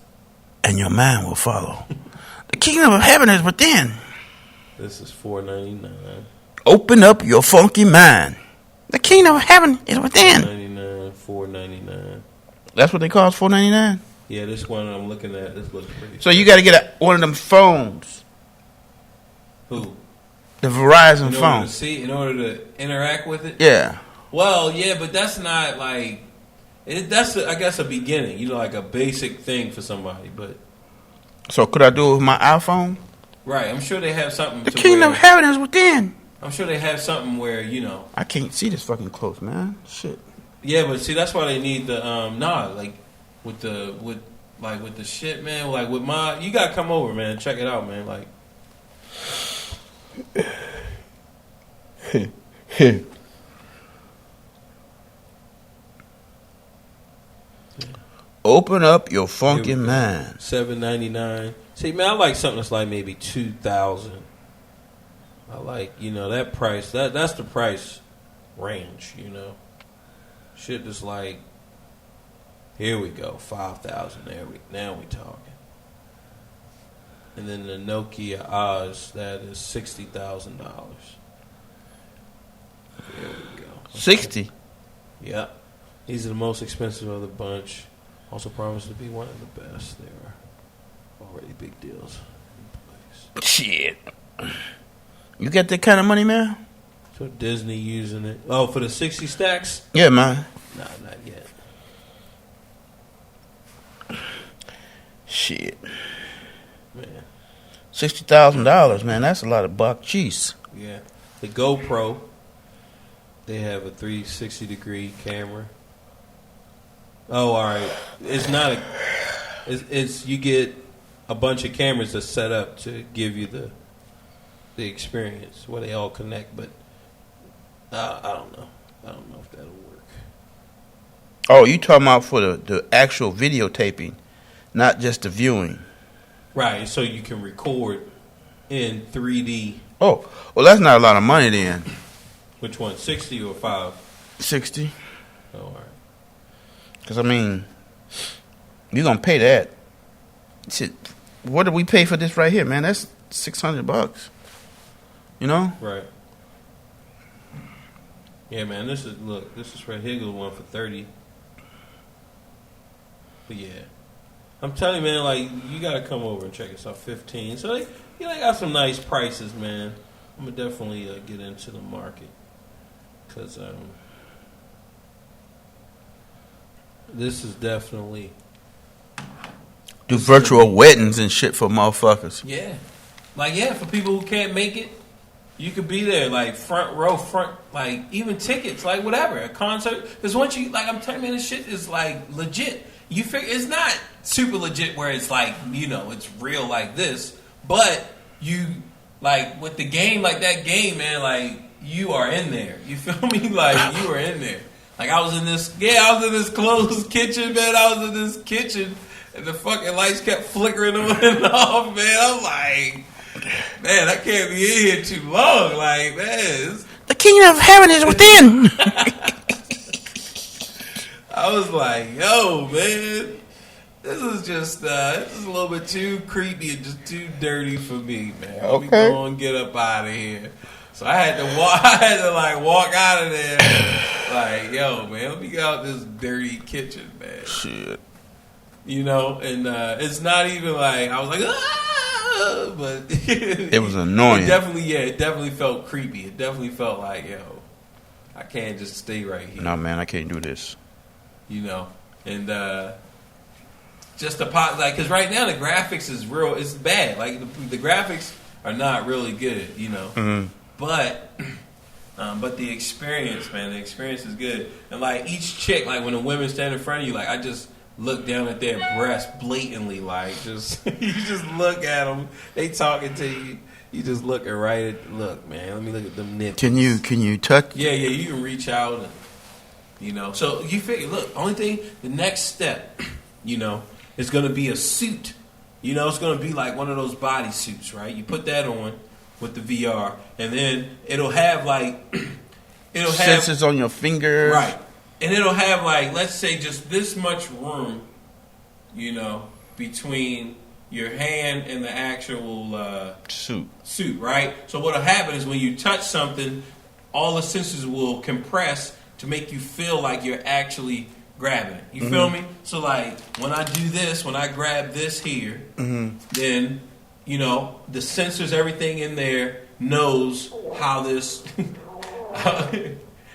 and your mind will follow. The kingdom of heaven is within. This is $4.99. Open up your funky mind. The kingdom of heaven is within. $4.99. That's what they call it, $4.99? Yeah, this one I'm looking at, this looks pretty. So you got to get one of them phones. Who? The Verizon phone. In order to interact with it? Yeah. Well, yeah, but that's not like... that's, I guess, a beginning. You know, like a basic thing for somebody, but... So could I do it with my iPhone? Right. I'm sure they have something. The kingdom of heaven is within. I'm sure they have something where, you know. I can't see this fucking close, man. Shit. Yeah, but see, that's why they need the like with the shit, man. Like with my, you gotta come over, man. Check it out, man. Like. Open up your funky mind. $7.99. See, man, I like something that's like maybe $2,000. I like, you know, that price. That's the price range, you know. Shit that's like, here we go, $5,000. Now we talking. And then the Nokia Oz, that is $60,000. There we go. 60. Yep. These are the most expensive of the bunch. Also promise to be one of the best. There are already big deals in place. Shit. You got that kind of money, man? So Disney using it. Oh, for the 60 stacks? Yeah, man. Nah, not yet. Shit. Man. $60,000, man. That's a lot of buck cheese. Yeah. The GoPro, they have a 360-degree camera. Oh, all right. It's not a. It's you get a bunch of cameras that's set up to give you the experience where they all connect, but I don't know. I don't know if that'll work. Oh, you talking about for the actual videotaping, not just the viewing. Right, so you can record in 3D. Oh, well, that's not a lot of money then. Which one, 60 or 5? 60. Oh, all right. Because, I mean, you're going to pay that. Shit, what do we pay for this right here, man? That's $600. You know? Right. Yeah, man, this is right here, the one for 30. But yeah. I'm telling you, man, like, you got to come over and check us out. 15. So, they got some nice prices, man. I'm going to definitely get into the market. Because, this is definitely... Do virtual weddings and shit for motherfuckers. Yeah. Like, yeah, for people who can't make it, you could be there, like, front row, like, even tickets, like, whatever, a concert. Because once you, like, I'm telling you, this shit is, like, legit. You figure, it's not super legit where it's, like, you know, it's real like this. But you, like, with the game, like, that game, man, like, you are in there. You feel me? Like, you are in there. Like, I was in this closed kitchen, man. I was in this kitchen, and the fucking lights kept flickering on and off, man. I'm like, man, I can't be in here too long. Like, man. The kingdom of heaven is within. I was like, yo, man. This is just, this is a little bit too creepy and just too dirty for me, man. Let me go and get up out of here. So I had to walk out of there. Like, yo, man, let me get out this dirty kitchen, man. Shit. You know, and it's not even like I was like, ah, but it was annoying. It definitely felt creepy. It definitely felt like, yo, I can't just stay right here. No, man, I can't do this. You know, and just the pot, like, because right now the graphics is real. It's bad. Like the graphics are not really good. You know. Mm-hmm. But the experience, man, the experience is good. And like each chick, like when the women stand in front of you, like I just look down at their breasts blatantly, like just you just look at them. They talking to you. You just looking right at. Look, man, let me look at them nipples. Can you touch? Yeah, you can reach out and you know. So you figure, look, only thing, the next step, you know, is gonna be a suit. You know, it's gonna be like one of those body suits, right? You put that on with the VR, and then it'll have like sensors on your fingers, right? And it'll have like, let's say, just this much room, you know, between your hand and the actual suit, right? So what'll happen is when you touch something, all the sensors will compress to make you feel like you're actually grabbing it. You feel me? So like when I do this, when I grab this here, then you know, the sensors, everything in there knows how this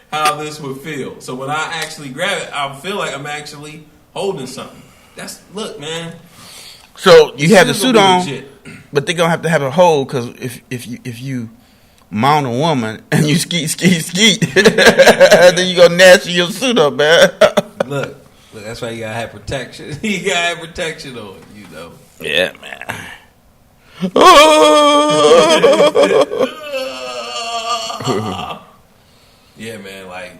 how this would feel. So when I actually grab it, I'll feel like I'm actually holding something. Look, man. So you have the suit suit gonna on, be legit. but they're gonna have to have a hole because if you mount a woman and you skeet, then you gonna nasty your suit up, man. Look, that's why you gotta have protection. You gotta have protection on it, you know. Yeah, man. Yeah, man, like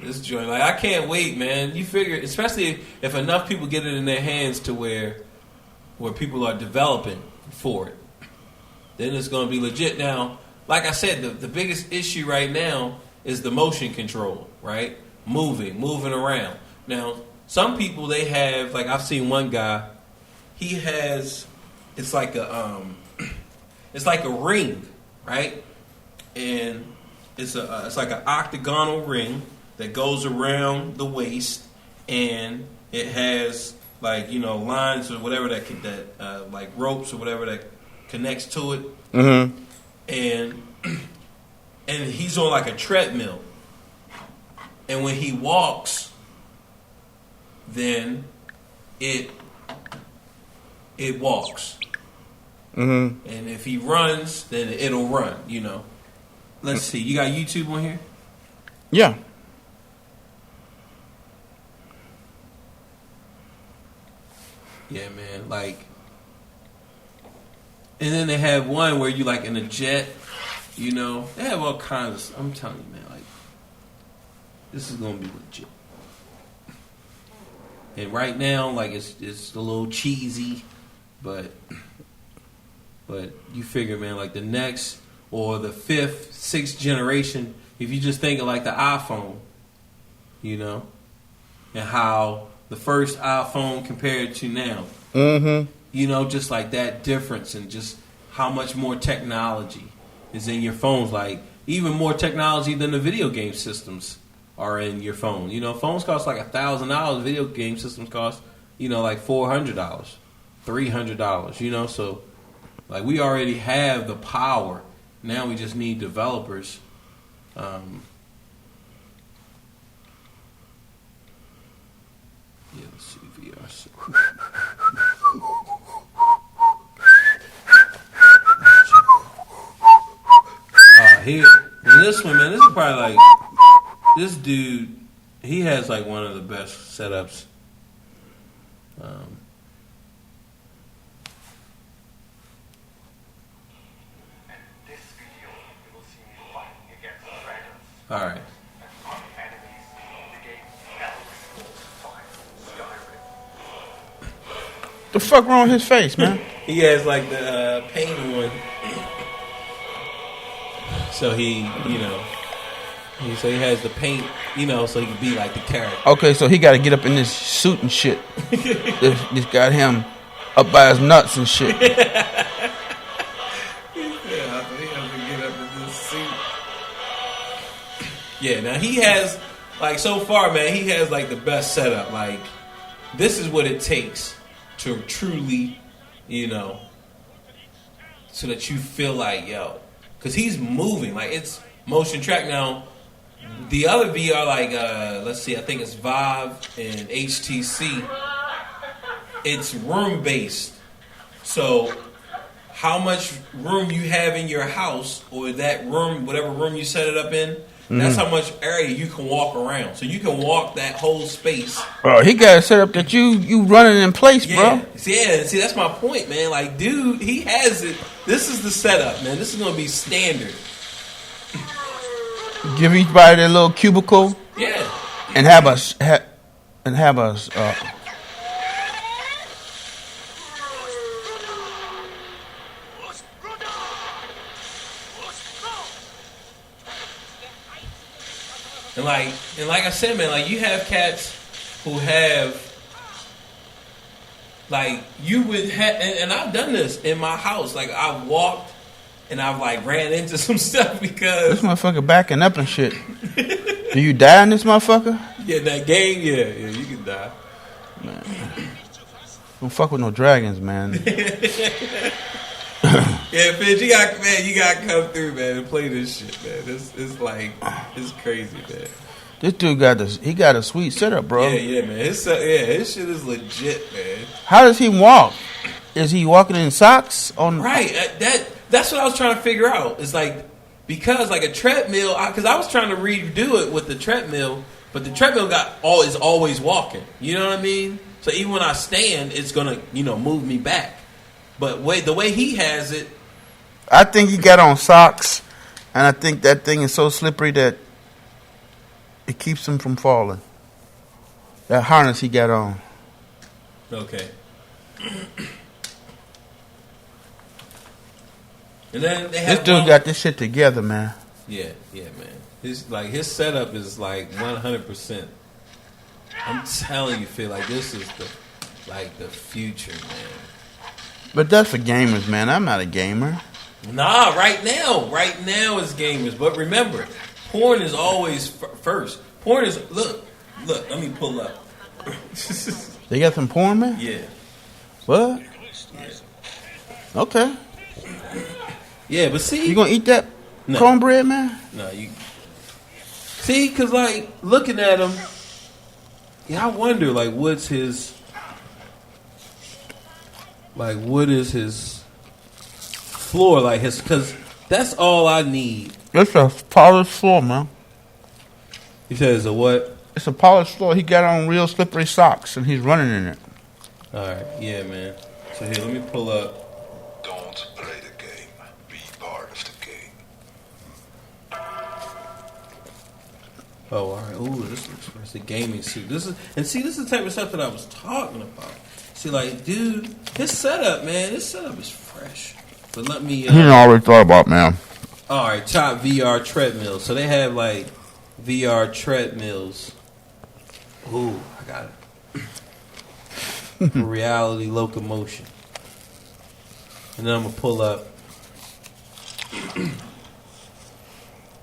this joint, like I can't wait, man. You figure, especially if enough people get it in their hands to where people are developing for it, then it's gonna be legit. Now, like I said, the biggest issue right now is the motion control, right? Moving around. Now, some people they have, like I've seen one guy, he has, it's like a ring, right? And it's like an octagonal ring that goes around the waist, and it has like lines or whatever that like ropes or whatever that connects to it. Mm-hmm. And he's on like a treadmill, and when he walks, then it walks. Mm-hmm. And if he runs, then it'll run. Let's see. You got YouTube on here? Yeah. Yeah, man. Like, and then they have one where you like in a jet. They have all kinds of. I'm telling you, man. Like, this is gonna be legit. And right now, like it's a little cheesy, but you figure, man, like the next or the 5th, 6th generation, if you just think of like the iPhone, and how the first iPhone compared to now, just like that difference and just how much more technology is in your phones, like even more technology than the video game systems are in your phone. Phones cost like $1,000. Video game systems cost, like $400, $300. So like we already have the power. Now we just need developers. Yeah, let's see VR. Here, and this one, man, this is probably like this dude. He has like one of the best setups. All right. The fuck wrong with his face, man? He has like the paint one. So he has the paint, so he can be like the character. Okay, so he got to get up in this suit and shit. This got him up by his nuts and shit. Yeah, now he has, like, so far, man, he has, like, the best setup. Like, this is what it takes to truly, so that you feel like, yo, because he's moving. Like, it's motion track. Now, the other VR, like, let's see, I think it's Vive and HTC, it's room-based. So, how much room you have in your house or that room, whatever room you set it up in, that's how much area you can walk around. So you can walk that whole space. Bro, he got it set up that you running in place, bro. Yeah, see, that's my point, man. Like, dude, he has it. This is the setup, man. This is going to be standard. Give everybody their little cubicle. Yeah. And have us And like I said, man, like you have cats who have, like you would have, and I've done this in my house. Like I've walked and I've like ran into some stuff because this motherfucker backing up and shit. Do you die in this motherfucker? Yeah, that game, yeah, you can die. Man. Don't fuck with no dragons, man. Yeah, Fitz, you got to come through, man, and play this shit, man. It's crazy, man. This dude got a sweet setup, bro. Yeah, man. His shit is legit, man. How does he walk? Is he walking in socks on? Right. That's what I was trying to figure out. It's like because like a treadmill, because I was trying to redo it with the treadmill, but the treadmill is always walking. You know what I mean? So even when I stand, it's gonna move me back. But the way he has it, I think he got on socks, and I think that thing is so slippery that it keeps him from falling. That harness he got on. Okay. And then they have This dude got this shit together, man. Yeah, man. His setup is like 100%. I'm telling you, Phil, like this is the future, man. But that's for gamers, man. I'm not a gamer. Nah, right now is gamers. But remember, porn is always first. Porn is look. Let me pull up. They got some porn, man. Yeah. What? Yeah. Okay. Yeah, but see, you gonna eat that cornbread, man? No, you. See, cause like looking at him, I wonder like what is his floor like his? Cause that's all I need. It's a polished floor, man. He says a what? It's a polished floor. He got on real slippery socks, and he's running in it. All right, yeah, man. So here, let me pull up. Don't play the game. Be part of the game. Oh, all right. Ooh, this looks fresh. The gaming suit. This is the type of stuff that I was talking about. See, like, dude, his setup, man. This setup is fresh. But let me. He already thought about, man. All right, top VR treadmills. So they have like VR treadmills. Ooh, I got it. For reality locomotion. And then I'm gonna pull up.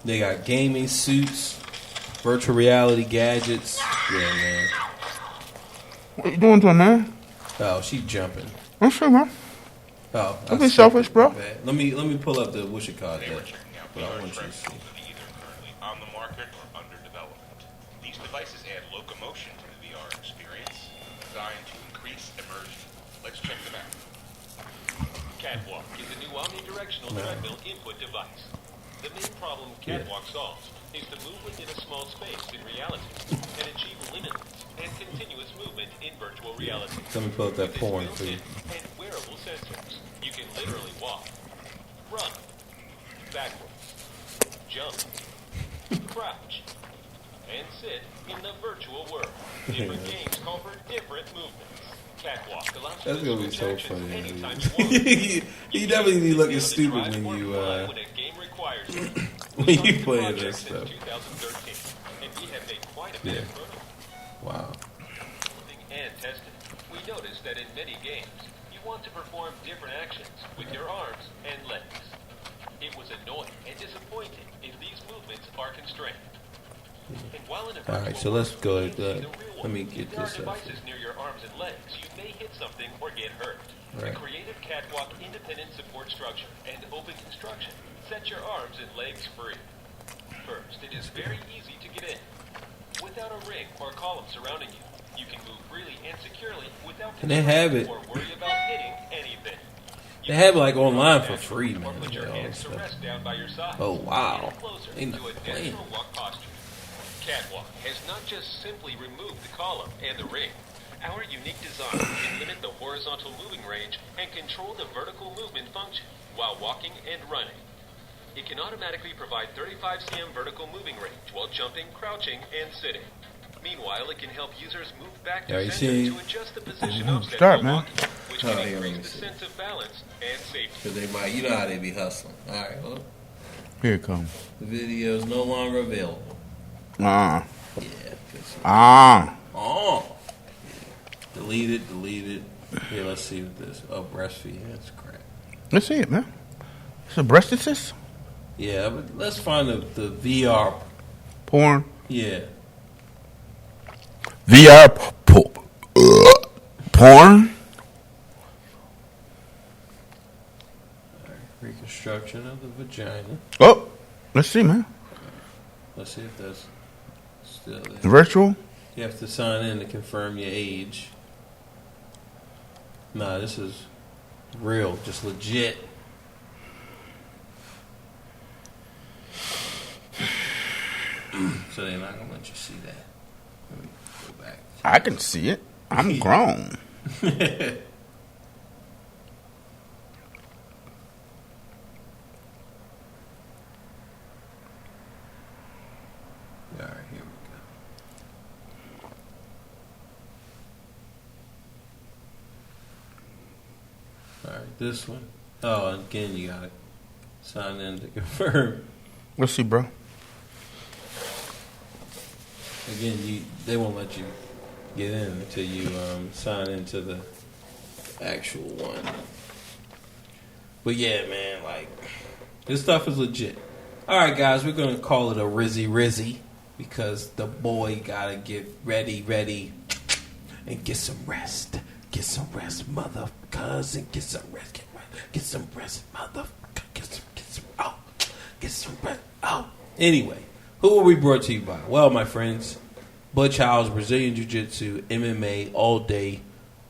They got gaming suits, virtual reality gadgets. Yeah, man. What you doing to him, man? Oh, she jumping. I'm sure, man. Oh, don't be selfish, bro. Let me pull up the what you call that. But I want you to see. Either currently on the market or under development. These devices add locomotion to the VR experience, designed to increase immersion. Let's check them out. Catwalk is a new omnidirectional treadmill input device. The main problem Catwalk solves is to move within a small space in reality and achieve limitless and continuous movement in virtual reality. Let me pull up that porn for you. And wearable sensors, you can literally walk, run, backwards, jump, crouch, and sit in the virtual world. Different games call for different movements. Catwalk allows you That's gonna be to so switch actions funny. anytime you want. You definitely be looking stupid when you when a game requires it. when you play this stuff. 2013, and we have made quite a bit of progress. Wow. And tested, we noticed that in many games, you want to perform different actions with your arms and legs. It was annoying and disappointing if these movements are constrained. And while in a All right, so let's go. virtual Let me get there are this up. devices near your arms and legs, you may hit something or get hurt. Right. The creative Catwalk independent support structure and open construction set your arms and legs free. First, it is very easy to get in. Without a ring or column surrounding you, you can move freely and securely without And they have it. or worry about hitting anything. They have it like online for free, man. Or put your all hands this to stuff. rest down by your side. Oh, wow. Get closer They not to a playing. natural walk posture. Catwalk has not just simply removed the column and the ring. Our unique design can limit the horizontal moving range and control the vertical movement function while walking and running. It can automatically provide 35 cm vertical moving range while jumping, crouching, and sitting. Meanwhile, it can help users move back Yeah, to you center see? to adjust the position of set Start, while man. walking, which Oh, can yeah, let increase me the see. sense of balance and safety. Cause they might, you know how they be hustling. All right, well, Here it comes. the video is no longer available. Ah. Yeah. 'cause- Ah. Oh. Delete it. Here, let's see what this. Oh, breastfeed. That's crap. Let's see it, man. It's a breast assist? Yeah, but let's find the VR. Porn. Yeah. VR porn? Reconstruction of the vagina. Oh, let's see, man. Let's see if that's Still there. Virtual? You have to sign in to confirm your age. Nah, this is real, just legit. So they're not gonna let you see that. Let me go back. I can see it. I'm grown. All right, here we go. All right, this one. Oh, again, you gotta sign in to confirm. Let's see, bro. Again, they won't let you get in until you sign into the actual one. But yeah, man, like, this stuff is legit. All right, guys, we're gonna call it a Rizzy because the boy gotta get ready, and get some rest. Get some rest, mother cousin. Get some rest. Get some rest, mother. Get some rest. Oh. Anyway, who are we brought to you by? Well, my friends, Butch Howes, Brazilian Jiu-Jitsu, MMA all day.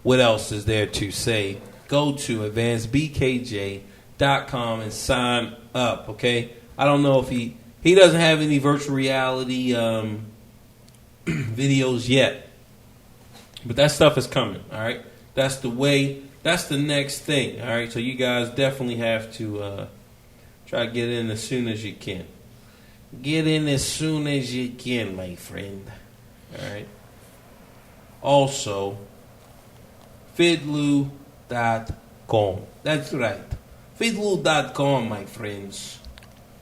What else is there to say? Go to advancedbkj.com and sign up, okay? I don't know if he doesn't have any virtual reality videos yet. But that stuff is coming, all right? That's the way. That's the next thing, all right? So you guys definitely have to try to get in as soon as you can. Get in as soon as you can, my friend. All right. Also, fidlu.com. That's right. Fidlu.com, my friends.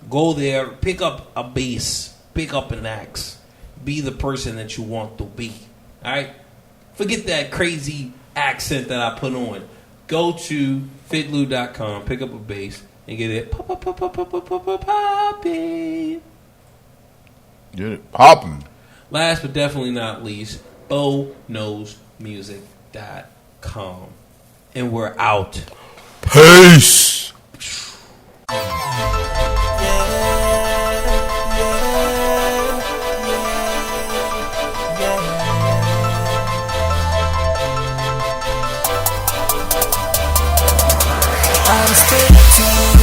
Go there, pick up a bass, pick up an axe. Be the person that you want to be. All right? Forget that crazy accent that I put on. Go to fidlu.com, pick up a bass, and get it popping. Get it popping. Last but definitely not least, BoKnowsMusic.com. And we're out. Peace. I'm still